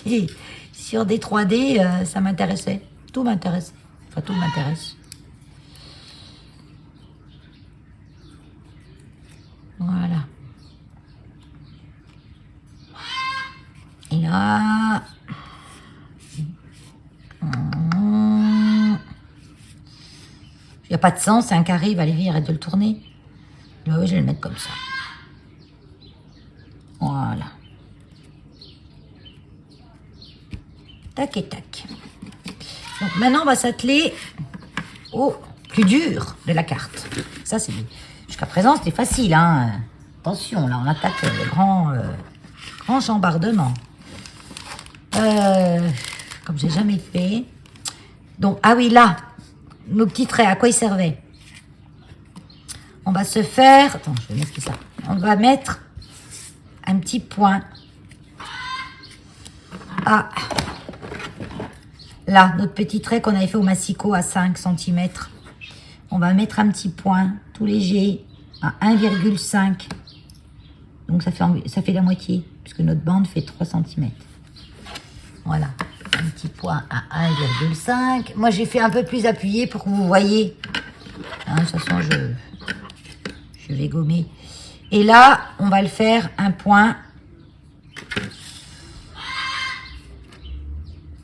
des 3D, ça m'intéressait. Tout m'intéresse. Enfin, tout m'intéresse. Voilà. Et là... Il n'y a pas de sens, c'est un carré, Valérie, arrête de le tourner. Là, je vais le mettre comme ça. Voilà. Tac et tac. Donc maintenant, on va s'atteler au plus dur de la carte. Ça, c'est... Jusqu'à présent, c'était facile, hein. Attention, là, on attaque le grand chambardement. Comme j'ai jamais fait. Donc, ah oui, là... Nos petits traits, à quoi ils servaient? On va se faire... Attends, je vais mettre ça. On va mettre un petit point. Ah. Là, notre petit trait qu'on avait fait au massicot à 5 cm. On va mettre un petit point tout léger à 1,5. Donc, ça fait la moitié, puisque notre bande fait 3 cm. Voilà. Un petit point à 1,5. Moi, j'ai fait un peu plus appuyé pour que vous voyez. Hein, de toute façon, je vais gommer. Et là, on va le faire un point.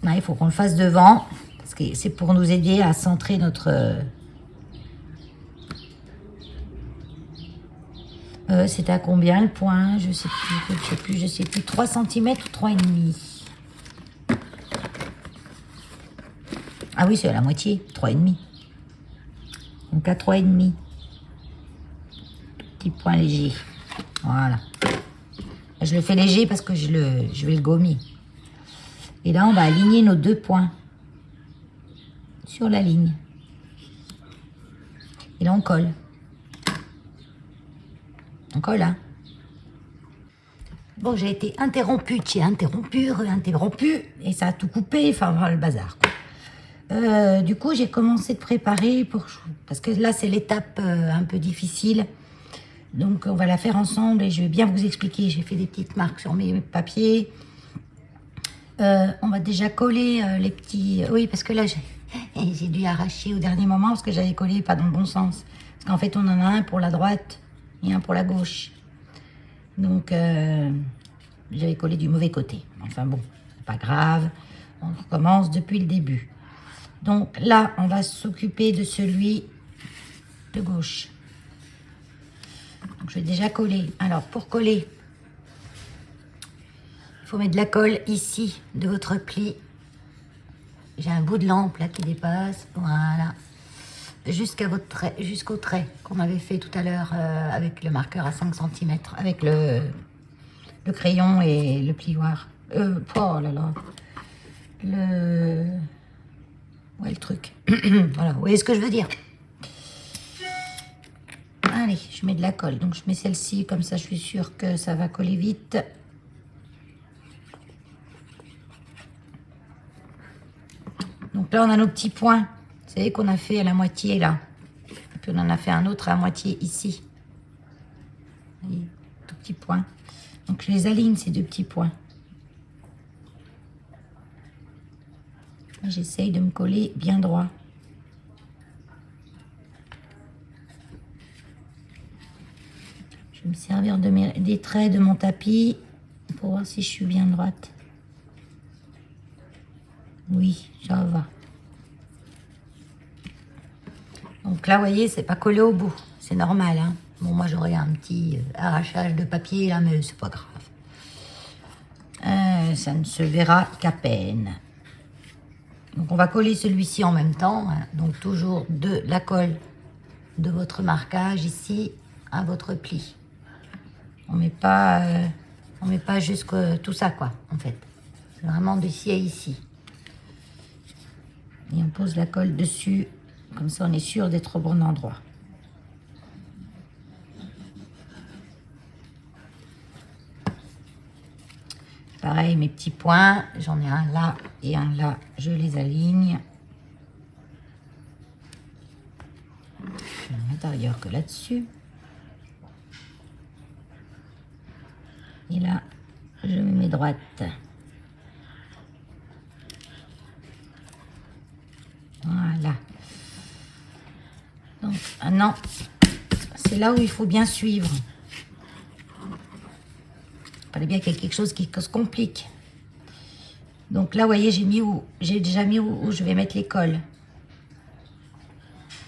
Là, il faut qu'on le fasse devant. Parce que c'est pour nous aider à centrer notre... c'était à combien le point? Je sais plus. 3 cm ou 3,5. Ah oui, c'est à la moitié, 3,5. Donc à 3,5. Petit point léger. Voilà. Je le fais léger parce que je vais le gommer. Et là, on va aligner nos 2 points sur la ligne. Et là, on colle. On colle, hein. Bon, j'ai été interrompue, et ça a tout coupé, enfin, voilà, le bazar, quoi. Du coup, j'ai commencé de préparer parce que là, c'est l'étape un peu difficile. Donc, on va la faire ensemble et je vais bien vous expliquer. J'ai fait des petites marques sur mes papiers. On va déjà coller les petits... Oui, parce que là, j'ai dû arracher au dernier moment parce que j'avais collé pas dans le bon sens. Parce qu'en fait, on en a un pour la droite et un pour la gauche. Donc, j'avais collé du mauvais côté. Enfin bon, c'est pas grave. On recommence depuis le début. Donc là, on va s'occuper de celui de gauche. Donc, je vais déjà coller. Alors, pour coller, il faut mettre de la colle ici, de votre pli. J'ai un bout de lampe là qui dépasse. Voilà. Jusqu'au trait qu'on avait fait tout à l'heure avec le marqueur à 5 cm, avec le crayon et le plioir. Oh là là. Ouais, le truc. Voilà, vous voyez ce que je veux dire. Allez, je mets de la colle. Donc, je mets celle-ci, comme ça, je suis sûre que ça va coller vite. Donc là, on a nos petits points. Vous savez qu'on a fait à la moitié, là. Et puis, on en a fait un autre à moitié ici. Vous voyez, tout petits points. Donc, je les aligne, ces deux petits points. J'essaye de me coller bien droit. Je vais me servir des traits de mon tapis pour voir si je suis bien droite. Oui, ça va. Donc là, vous voyez, c'est pas collé au bout. C'est normal, hein. Bon, moi, j'aurais un petit arrachage de papier, là, mais c'est pas grave. Ça ne se verra qu'à peine. Donc, on va coller celui-ci en même temps. Hein. Donc, toujours de la colle de votre marquage ici à votre pli. On met pas jusqu'à tout ça, quoi, en fait. C'est vraiment d'ici à ici. Et on pose la colle dessus. Comme ça, on est sûr d'être au bon endroit. Pareil, mes petits points. J'en ai un là et un là. Je les aligne. À l'intérieur que là-dessus. Et là, je mets mes droites. Voilà. Donc, maintenant, c'est là où il faut bien suivre. Il fallait bien qu'il y ait quelque chose qui se complique. Donc là, vous voyez, j'ai déjà mis où je vais mettre les cols.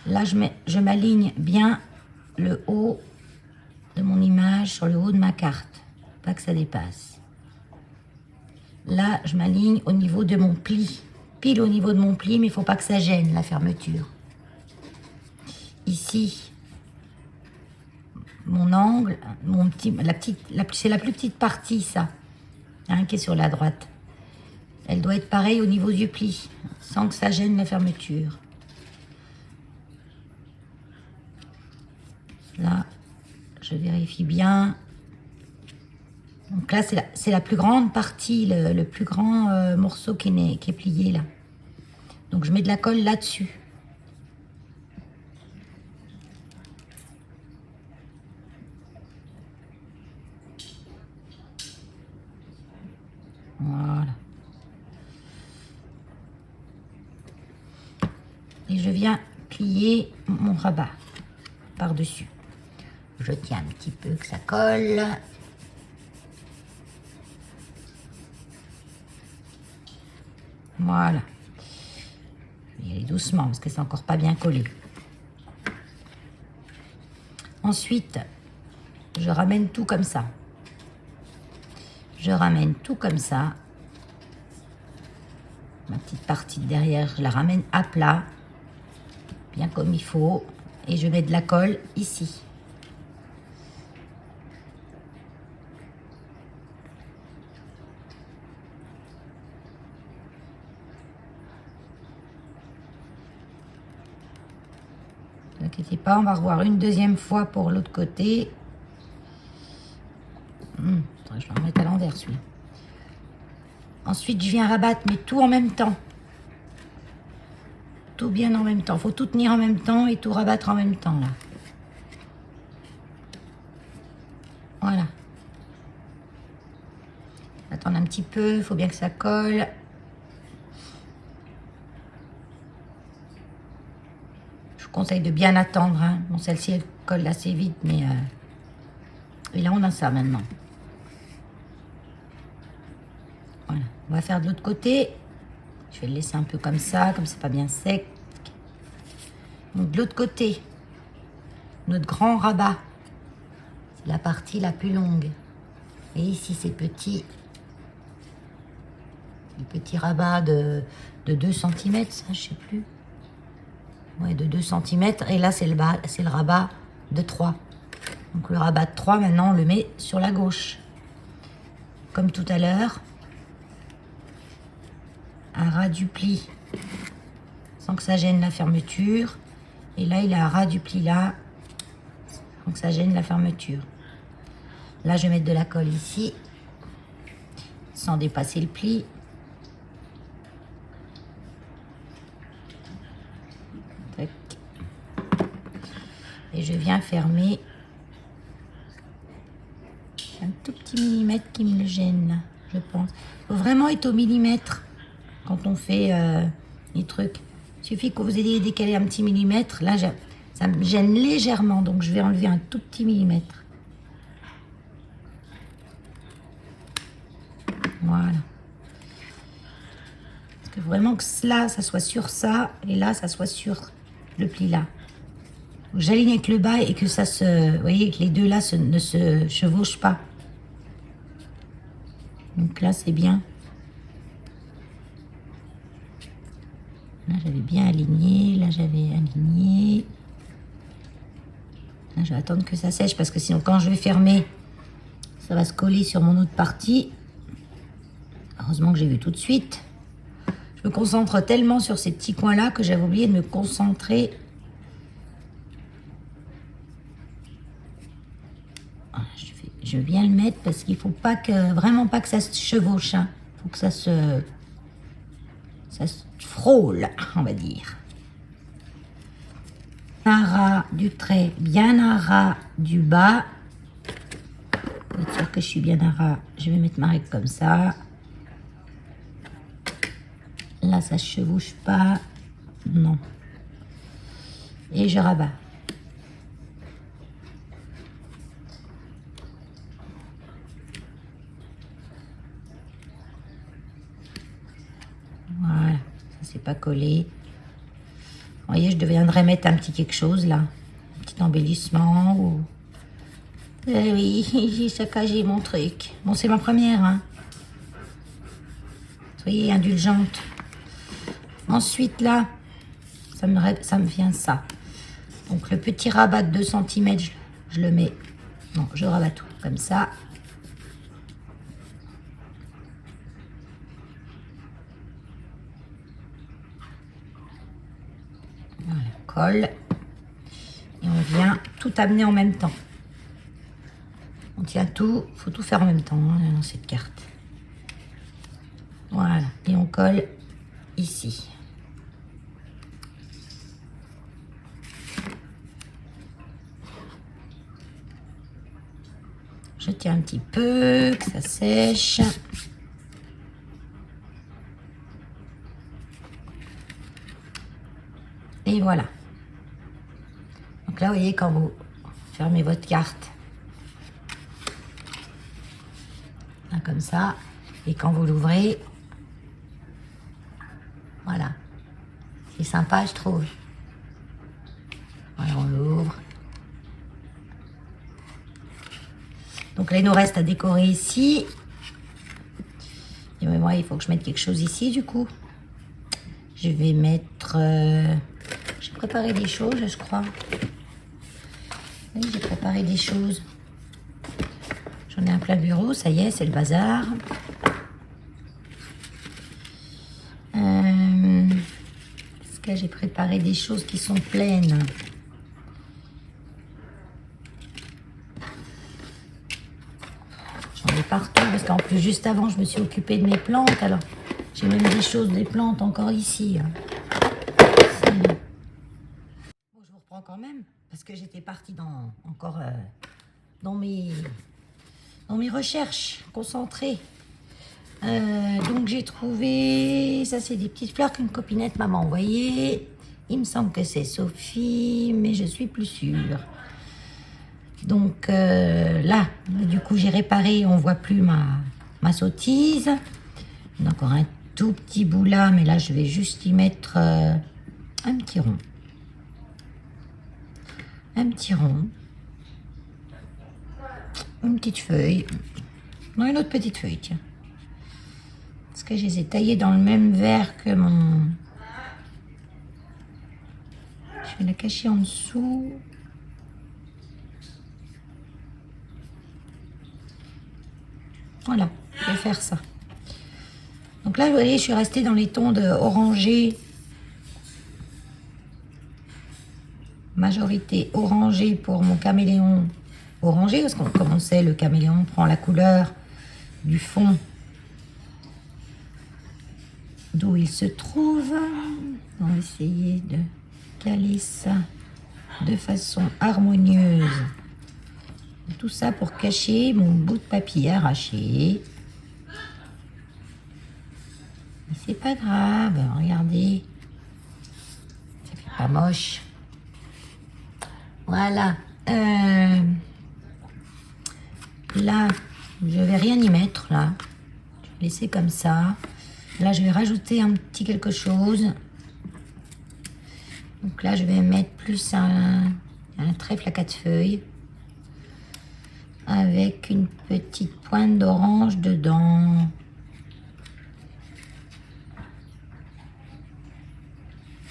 Là, je m'aligne bien le haut de mon image sur le haut de ma carte. Pas que ça dépasse. Là, je m'aligne au niveau de mon pli. Pile au niveau de mon pli, mais il ne faut pas que ça gêne la fermeture. Ici, mon angle, c'est la plus petite partie, ça, hein, qui est sur la droite. Elle doit être pareille au niveau du pli, sans que ça gêne la fermeture. Là, je vérifie bien. Donc là, c'est la plus grande partie, le plus grand morceau qui est plié là. Donc je mets de la colle là-dessus. Voilà. Et je viens plier mon rabat par-dessus. Je tiens un petit peu que ça colle. Voilà. Je vais y aller doucement parce que c'est encore pas bien collé. Ensuite, je ramène tout comme ça. Je ramène tout comme ça. Ma petite partie de derrière, je la ramène à plat, bien comme il faut. Et je mets de la colle ici. Ne vous inquiétez pas, on va revoir une deuxième fois pour l'autre côté. Je vais en mettre à l'envers celui-là. Ensuite, je viens rabattre, mais tout en même temps. Tout bien en même temps. Il faut tout tenir en même temps et tout rabattre en même temps, là. Voilà. Attendre un petit peu, il faut bien que ça colle. Je vous conseille de bien attendre. Hein. Bon, celle-ci, elle colle assez vite, mais... Et là, on a ça maintenant. Voilà. On va faire de l'autre côté. Je vais le laisser un peu comme c'est pas bien sec. Donc, de l'autre côté, notre grand rabat. C'est la partie la plus longue. Et ici, c'est petit. Le petit rabat de 2 cm, ça, je sais plus. Ouais, de 2 cm. Et là, c'est le rabat de 3. Donc, le rabat de 3, maintenant, on le met sur la gauche. Comme tout à l'heure. Un ras du pli. Sans que ça gêne la fermeture. Et là, il a un ras du pli là. Sans que ça gêne la fermeture. Là, je vais mettre de la colle ici. Sans dépasser le pli. Tac. Et je viens fermer. Un tout petit millimètre qui me le gêne, je pense. Il faut vraiment être au millimètre quand on fait les trucs. Il suffit que vous ayez décalé un petit millimètre. Là, ça me gêne légèrement, donc je vais enlever un tout petit millimètre. Voilà. Parce que vraiment que là, ça soit sur ça, et là, ça soit sur le pli là. J'aligne avec le bas et que ça se... Vous voyez, que les deux là ne se chevauchent pas. Donc là, c'est bien. Là, j'avais bien aligné. Là, j'avais aligné. Là, je vais attendre que ça sèche parce que sinon, quand je vais fermer, ça va se coller sur mon autre partie. Heureusement que j'ai vu tout de suite. Je me concentre tellement sur ces petits coins-là que j'avais oublié de me concentrer. Je viens le mettre parce qu'il faut pas que, vraiment pas que ça se chevauche. Hein. Faut que ça se frôle, on va dire. Un ras du trait, bien un ras du bas. Pour être sûr que je suis bien un ras, je vais mettre ma règle comme ça. Là, ça ne chevauche pas. Non. Et je rabats. Voilà, ça c'est pas collé. Vous voyez, je deviendrais mettre un petit quelque chose là. Un petit embellissement ou... Eh oui, j'ai saccagé mon truc. Bon, c'est ma première, hein. Soyez indulgente. Ensuite, là, ça me vient ça. Donc, le petit rabat de 2 cm, je le mets... Non, je rabats tout comme ça. Voilà, colle. Et on vient tout amener en même temps. On tient tout, il faut tout faire en même temps hein, dans cette carte. Voilà, et on colle ici. Je tiens un petit peu, que ça sèche. Et voilà. Donc là, vous voyez, quand vous fermez votre carte, là, comme ça, et quand vous l'ouvrez, voilà. C'est sympa, je trouve. Voilà, on l'ouvre. Donc là, il nous reste à décorer ici. Et moi, il faut que je mette quelque chose ici, du coup. Je vais mettre... J'ai préparé des choses, je crois. Oui, j'ai préparé des choses. J'en ai un plein bureau, ça y est, c'est le bazar. Est-ce que j'ai préparé des choses qui sont pleines? J'en ai partout, parce qu'en plus, juste avant, je me suis occupée de mes plantes. Alors, j'ai même des choses, des plantes encore ici. Bon, je vous reprends quand même, parce que j'étais partie encore dans mes recherches concentrées. Donc j'ai trouvé, ça c'est des petites fleurs qu'une copinette m'a envoyées. Il me semble que c'est Sophie, mais je suis plus sûre. Donc là, du coup j'ai réparé, on voit plus ma sottise. Il y a encore un tout petit bout là, mais là je vais juste y mettre un petit rond. Un petit rond. une petite feuille. Non, une autre petite feuille, tiens. Parce que je les ai taillées dans le même verre que mon... Je vais la cacher en dessous. Voilà, je vais faire ça. Donc là, vous voyez, je suis restée dans les tons de orangé. Majorité orangé pour mon caméléon orangé, parce qu'on commençait, le caméléon prend la couleur du fond d'où il se trouve. On va essayer de caler ça de façon harmonieuse. Tout ça pour cacher mon bout de papier arraché. Mais c'est pas grave, regardez. Ça fait pas moche. Voilà. Là, je vais rien y mettre, là. Je vais laisser comme ça. Là, je vais rajouter un petit quelque chose. Donc là, je vais mettre plus un trèfle à 4 feuilles. Avec une petite pointe d'orange dedans.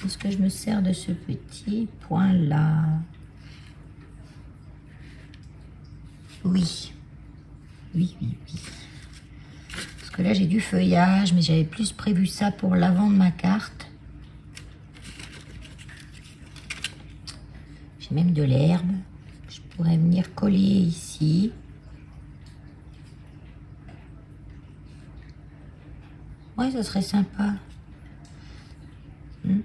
Est-ce que je me sers de ce petit point-là? Oui. Oui. Parce que là, j'ai du feuillage, mais j'avais plus prévu ça pour l'avant de ma carte. J'ai même de l'herbe. Je pourrais venir coller ici. Ouais, ça serait sympa. Oui.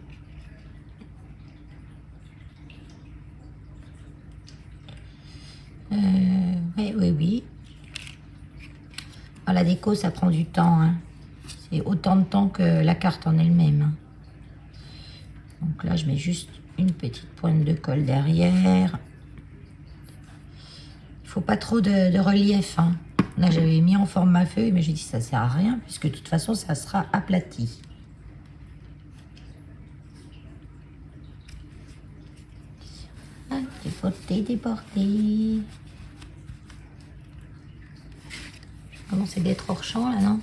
La déco, ça prend du temps. Hein. C'est autant de temps que la carte en elle-même. Hein. Donc là, je mets juste une petite pointe de colle derrière. Il faut pas trop de relief. Hein. Là, j'avais mis en forme ma feuille, mais j'ai dit ça sert à rien, puisque de toute façon, ça sera aplati. Ah, déporté. Comment c'est d'être hors champ, là, non?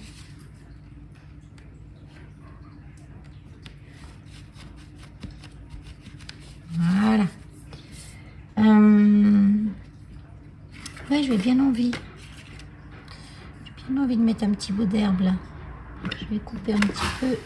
Voilà. Ouais, j'ai bien envie. J'ai bien envie de mettre un petit bout d'herbe, là. Je vais couper un petit peu.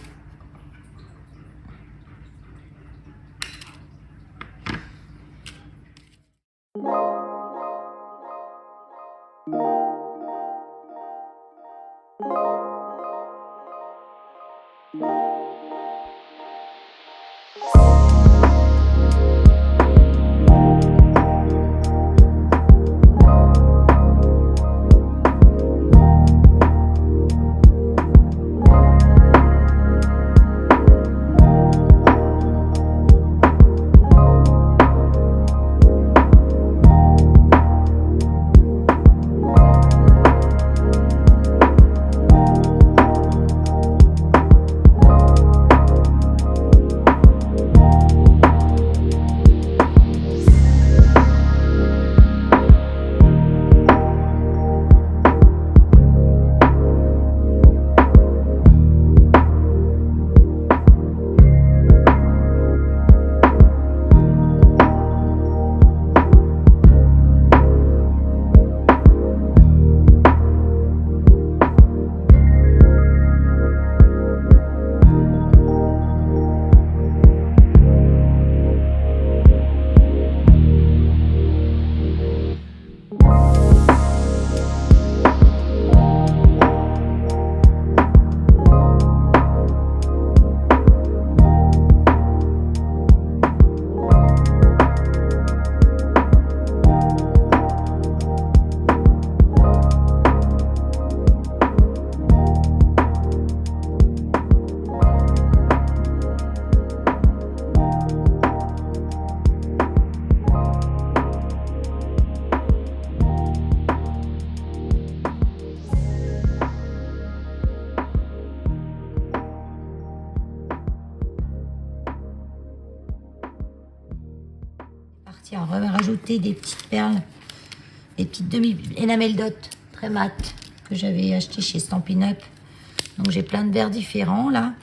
On va rajouter des petites perles des petites demi-enamel dot très mat que j'avais acheté chez Stampin' Up. Donc j'ai plein de verres différents là.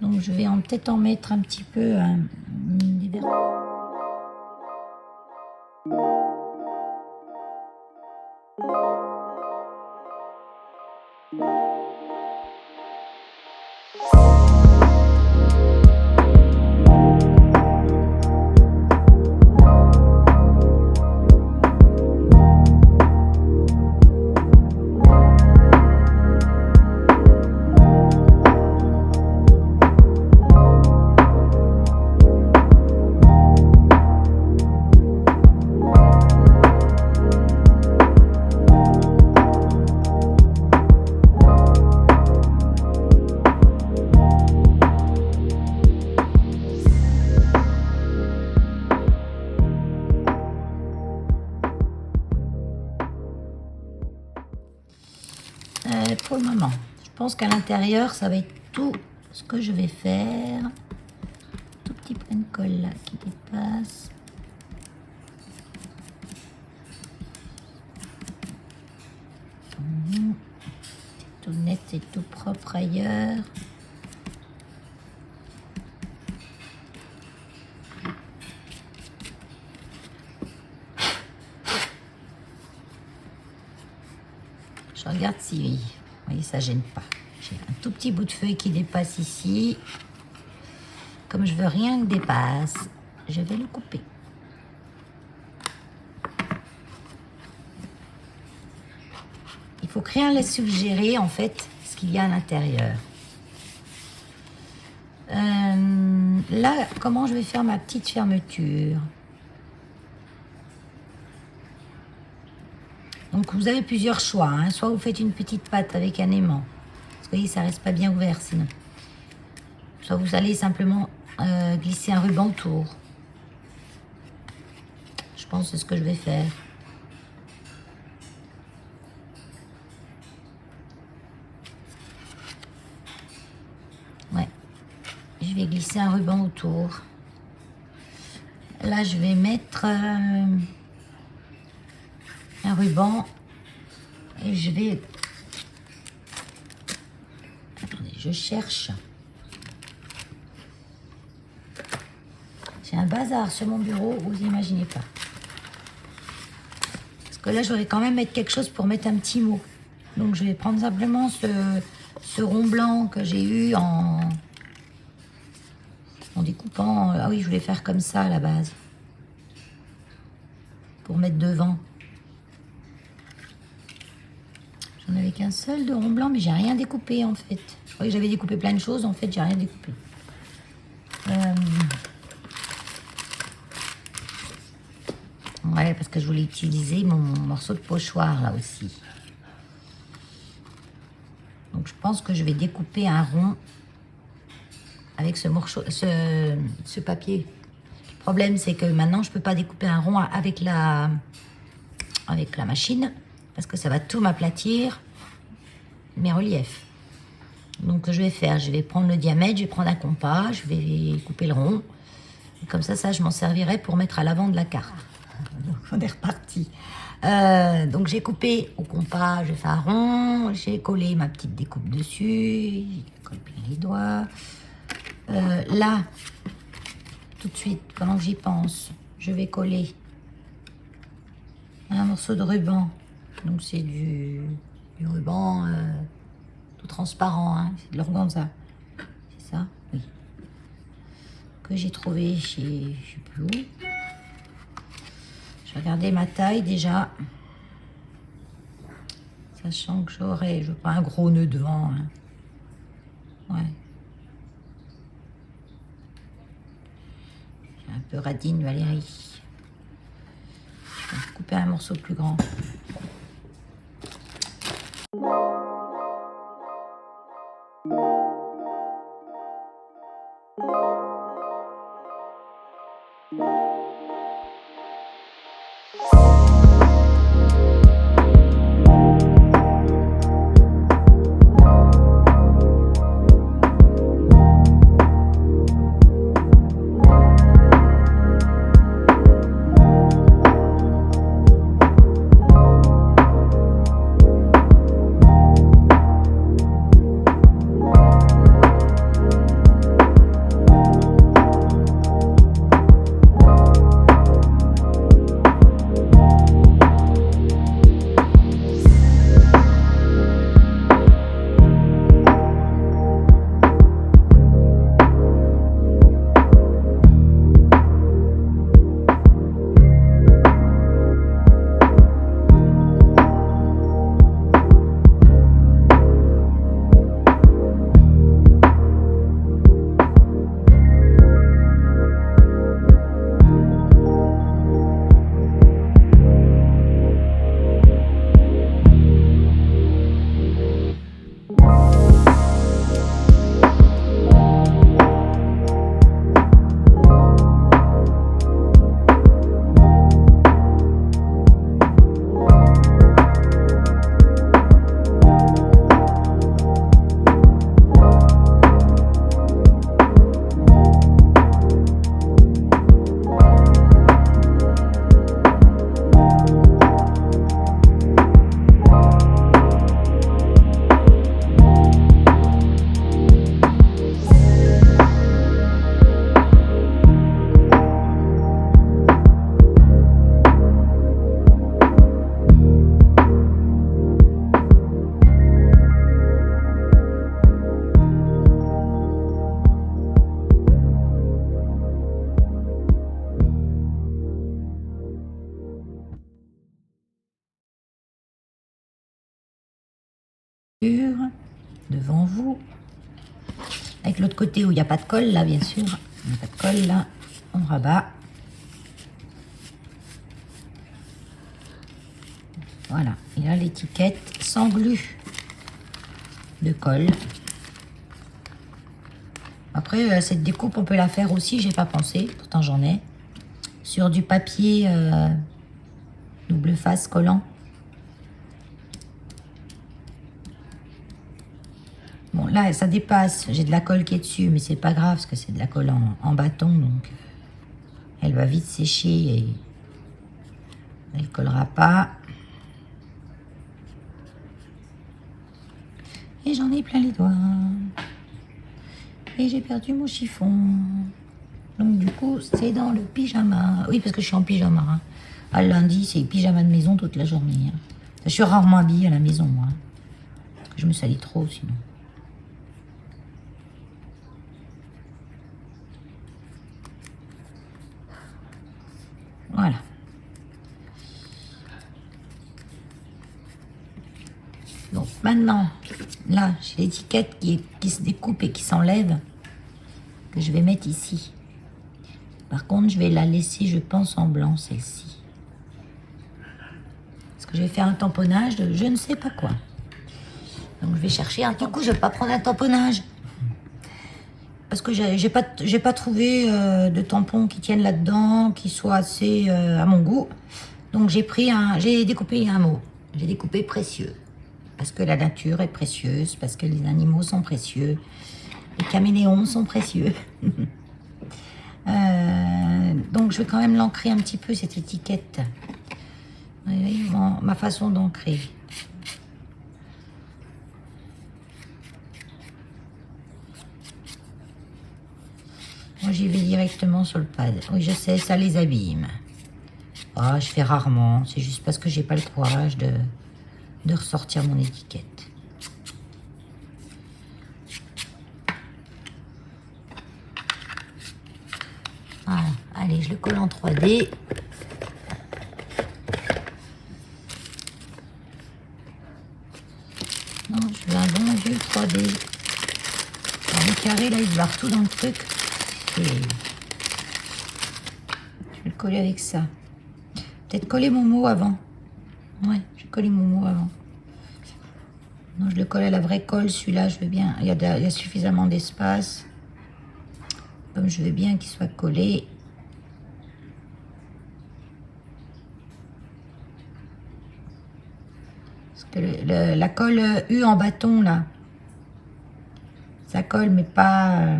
Donc je vais peut-être en mettre un petit peu des verres. Pour le moment, je pense qu'à l'intérieur, ça va être tout ce que je vais faire. Tout petit point de colle là qui dépasse. C'est tout net, c'est tout propre ailleurs. Je regarde si, vous voyez, ça gêne pas. J'ai un tout petit bout de feuille qui dépasse ici. Comme je veux rien que dépasse, je vais le couper. Il faut que rien laisse suggérer en fait ce qu'il y a à l'intérieur. Là, comment je vais faire ma petite fermeture? Donc vous avez plusieurs choix, hein. Soit vous faites une petite pâte avec un aimant, parce que vous voyez, ça reste pas bien ouvert sinon. Soit vous allez simplement glisser un ruban autour. Je pense que c'est ce que je vais faire. Ouais, je vais glisser un ruban autour. Là, je vais mettre un ruban et je vais... Attendez, je cherche. J'ai un bazar sur mon bureau, vous imaginez pas. Parce que là, j'aurais quand même mettre quelque chose pour mettre un petit mot. Donc, je vais prendre simplement ce rond blanc que j'ai eu en découpant. Ah oui, je voulais faire comme ça à la base. Pour mettre devant. J'en avais qu'un seul de rond blanc, mais j'ai rien découpé en fait. Je croyais que j'avais découpé plein de choses, en fait, j'ai rien découpé. Ouais, parce que je voulais utiliser mon morceau de pochoir là aussi. Donc je pense que je vais découper un rond avec ce morceau, ce papier. Le problème, c'est que maintenant, je peux pas découper un rond avec la machine, parce que ça va tout m'aplatir mes reliefs. Donc, je vais faire, je vais prendre le diamètre, je vais prendre un compas, je vais couper le rond. Et comme ça, je m'en servirai pour mettre à l'avant de la carte. Donc, on est reparti. Donc, j'ai coupé au compas, je fais un rond, j'ai collé ma petite découpe dessus, j'ai collé les doigts. Là, tout de suite, pendant que j'y pense, je vais coller un morceau de ruban. Donc c'est du ruban tout transparent, hein. C'est de l'organza. C'est ça? Oui. Que j'ai trouvé chez, je sais plus où. Je vais regarder ma taille déjà. Sachant que je veux pas un gros nœud devant, hein. Ouais. J'ai un peu radine, Valérie. Je vais couper un morceau plus grand. devant vous. Avec l'autre côté où il n'y a pas de colle, là, bien sûr. Il n'y a pas de colle, là. On rabat. Voilà. Et là, l'étiquette sans glu de colle. Après, cette découpe, on peut la faire aussi. J'ai pas pensé. Pourtant, j'en ai. Sur du papier double face collant. Bon, là, ça dépasse. J'ai de la colle qui est dessus, mais c'est pas grave parce que c'est de la colle en bâton, donc elle va vite sécher et elle collera pas. Et j'en ai plein les doigts. Et j'ai perdu mon chiffon. Donc du coup, c'est dans le pyjama. Oui, parce que je suis en pyjama. Hein. À lundi, c'est pyjama de maison toute la journée. Hein. Je suis rarement habillée à la maison, moi. Je me salis trop, sinon. Voilà. Donc maintenant, là, j'ai l'étiquette qui se découpe et qui s'enlève, que je vais mettre ici. Par contre, je vais la laisser, je pense, en blanc, celle-ci. Parce que je vais faire un tamponnage de je ne sais pas quoi. Donc je vais chercher un... Du coup, je ne vais pas prendre un tamponnage. Parce que j'ai pas trouvé de tampon qui tienne là-dedans, qui soit assez à mon goût. Donc j'ai découpé un mot. J'ai découpé précieux. Parce que la nature est précieuse, parce que les animaux sont précieux, les caméléons sont précieux. Donc je vais quand même l'ancrer un petit peu, cette étiquette. Vous voyez, ma façon d'ancrer. Moi, j'y vais directement sur le pad. Oui, je sais, ça les abîme. Ah, je fais rarement. C'est juste parce que j'ai pas le courage de ressortir mon étiquette. Voilà. Allez, je le colle en 3D. Non, je veux un bon vieux 3D. Alors, le carré, là, il se barre tout dans le truc. Je vais le coller avec ça. Peut-être coller mon mot avant. Ouais, je vais coller mon mot avant. Non, je le colle à la vraie colle, celui-là, je veux bien. Il y a suffisamment d'espace. Comme je veux bien qu'il soit collé. Parce que la colle U en bâton, là, ça colle, mais pas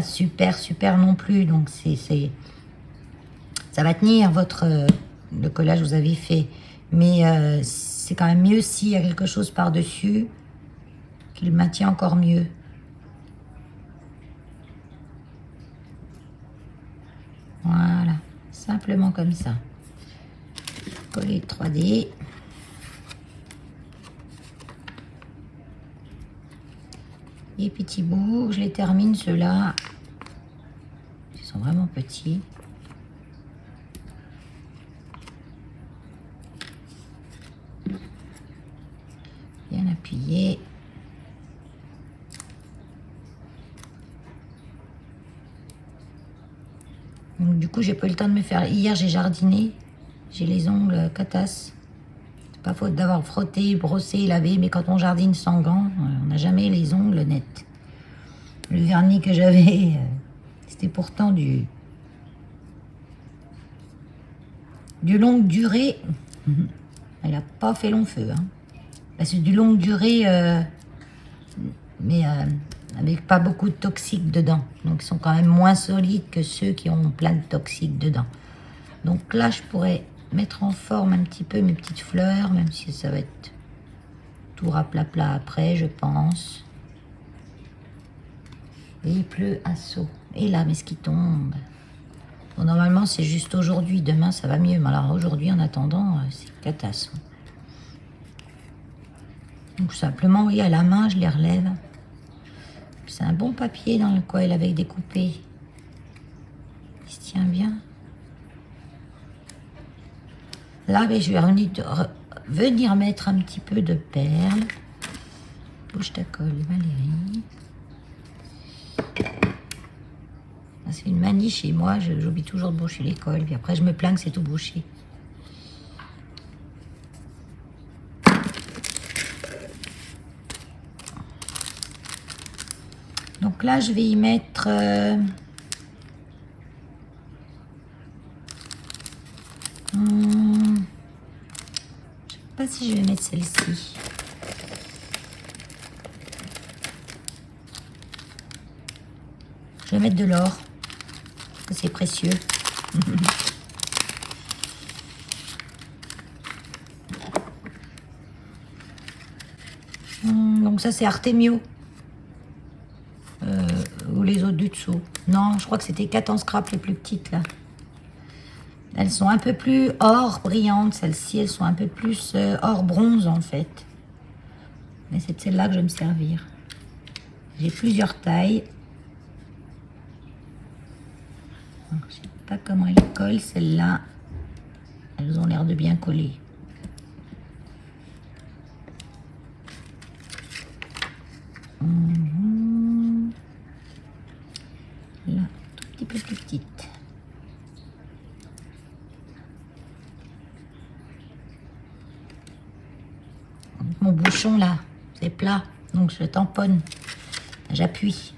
super non plus. Donc, ça va tenir le collage que vous avez fait. Mais c'est quand même mieux s'il y a quelque chose par-dessus qui le maintient encore mieux. Voilà, simplement comme ça. Coller 3D. Les petits bouts, je les termine, ceux-là. Ils sont vraiment petits. Bien appuyé. Donc, du coup, j'ai pas eu le temps de me faire... Hier, j'ai jardiné. J'ai les ongles catasses. C'est pas faute d'avoir frotté, brossé, lavé, mais quand on jardine sans gants, on n'a jamais les ongles nets. Le vernis que j'avais, c'était pourtant du longue durée. Elle n'a pas fait long feu. Hein. C'est du longue durée, mais avec pas beaucoup de toxiques dedans. Donc, ils sont quand même moins solides que ceux qui ont plein de toxiques dedans. Donc là, je pourrais mettre en forme un petit peu mes petites fleurs, même si ça va être tout raplat après, je pense. Et il pleut à seau. Et là, mais ce qui tombe. Bon, normalement, c'est juste aujourd'hui. Demain, ça va mieux. Mais alors aujourd'hui, en attendant, c'est catastrophe. Donc simplement, oui, à la main, je les relève. C'est un bon papier dans le quoi il avait découpé. Il se tient bien. Là, mais je vais venir mettre un petit peu de perles. Bouge ta colle, Valérie. C'est une manie chez moi, j'oublie toujours de boucher les cols, puis après je me plains que c'est tout bouché. Donc là, je vais y mettre... je ne sais pas si je vais mettre celle-ci. Je vais mettre de l'or. C'est précieux. Donc ça, c'est Artemio. Ou les autres du dessous. Non, je crois que c'était 4 en scrap, les plus petites, là. Elles sont un peu plus or brillantes. Celles-ci, elles sont un peu plus or bronze, en fait. Mais c'est de celle-là que je vais me servir. J'ai plusieurs tailles. Donc, je ne sais pas comment elles collent, celles-là. Elles ont l'air de bien coller. Là, tout petit peu plus petite. Mon bouchon là, c'est plat, donc je tamponne. J'appuie.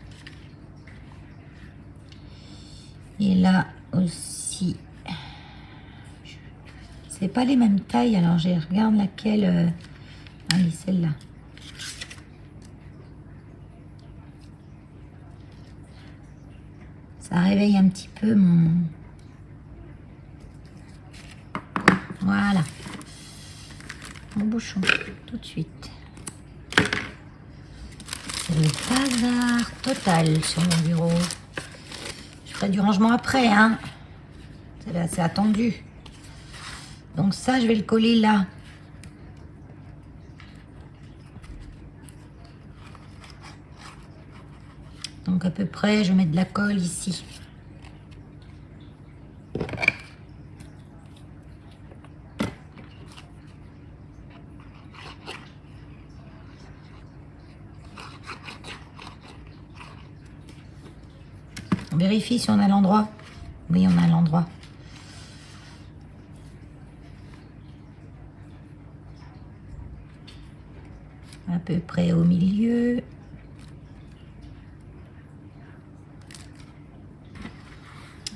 Et là aussi, c'est pas les mêmes tailles, alors je regarde laquelle. Ah oui, celle-là. Ça réveille un petit peu mon... Voilà. Mon bouchon, tout de suite. C'est le bazar total sur mon bureau. Je ferai du rangement après, hein. C'est attendu. Donc ça, je vais le coller là. Donc à peu près, je vais mettre de la colle ici. On vérifie si on a l'endroit. Oui, on a l'endroit. À peu près au milieu.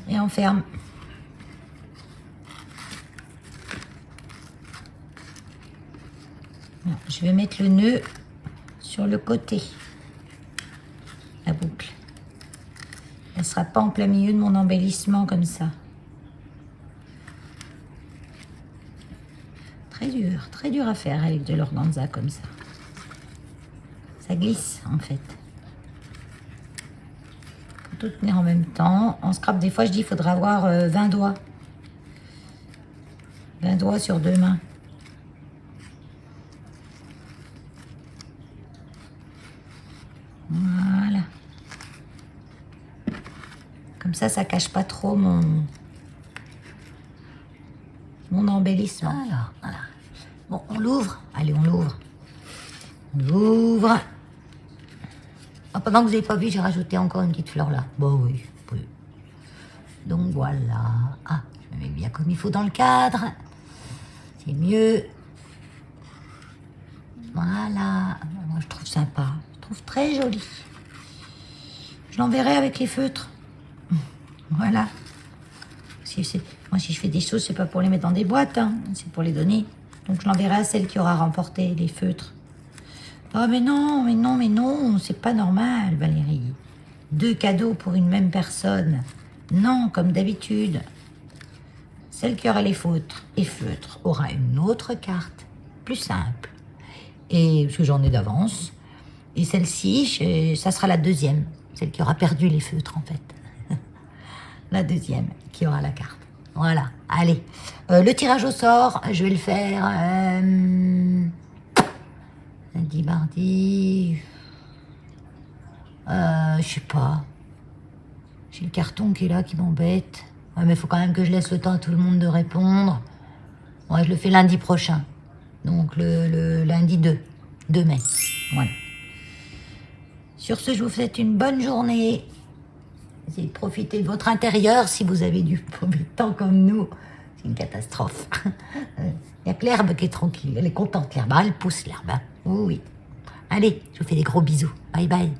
Et on ferme. Alors, je vais mettre le nœud sur le côté. La boucle. Elle ne sera pas en plein milieu de mon embellissement comme ça. Très dur à faire avec de l'organza comme ça. Ça glisse en fait. Faut tout tenir en même temps. En scrap, des fois, je dis qu'il faudra avoir 20 doigts. 20 doigts sur 2 mains. Voilà. Comme ça cache pas trop mon embellissement. Alors, voilà. Bon, on l'ouvre. Allez, on l'ouvre. On l'ouvre. Ah, pendant que vous n'avez pas vu, j'ai rajouté encore une petite fleur là. Bon, oui. Donc voilà. Ah, je me mets bien comme il faut dans le cadre. C'est mieux. Voilà. Moi, je trouve sympa. Je trouve très joli. Je l'enverrai avec les feutres. Voilà. Moi, si je fais des choses, c'est pas pour les mettre dans des boîtes, hein. C'est pour les donner. Donc, je l'enverrai à celle qui aura remporté les feutres. Oh, mais non, c'est pas normal, Valérie. 2 cadeaux pour une même personne. Non, comme d'habitude. Celle qui aura les feutres aura une autre carte, plus simple. Et parce que j'en ai d'avance. Et celle-ci, ça sera la deuxième. Celle qui aura perdu les feutres, en fait. La deuxième qui aura la carte. Voilà, allez. Le tirage au sort, je vais le faire... lundi, mardi... je sais pas. J'ai le carton qui est là, qui m'embête. Ouais, mais il faut quand même que je laisse le temps à tout le monde de répondre. Ouais, je le fais lundi prochain. Donc le lundi 2 mai. Voilà. Sur ce, je vous souhaite une bonne journée. Essayez de profiter de votre intérieur si vous avez du mauvais temps comme nous. C'est une catastrophe. Il n'y a que l'herbe qui est tranquille. Elle est contente, l'herbe. Elle pousse, l'herbe. Hein. Oui, oui. Allez, je vous fais des gros bisous. Bye bye.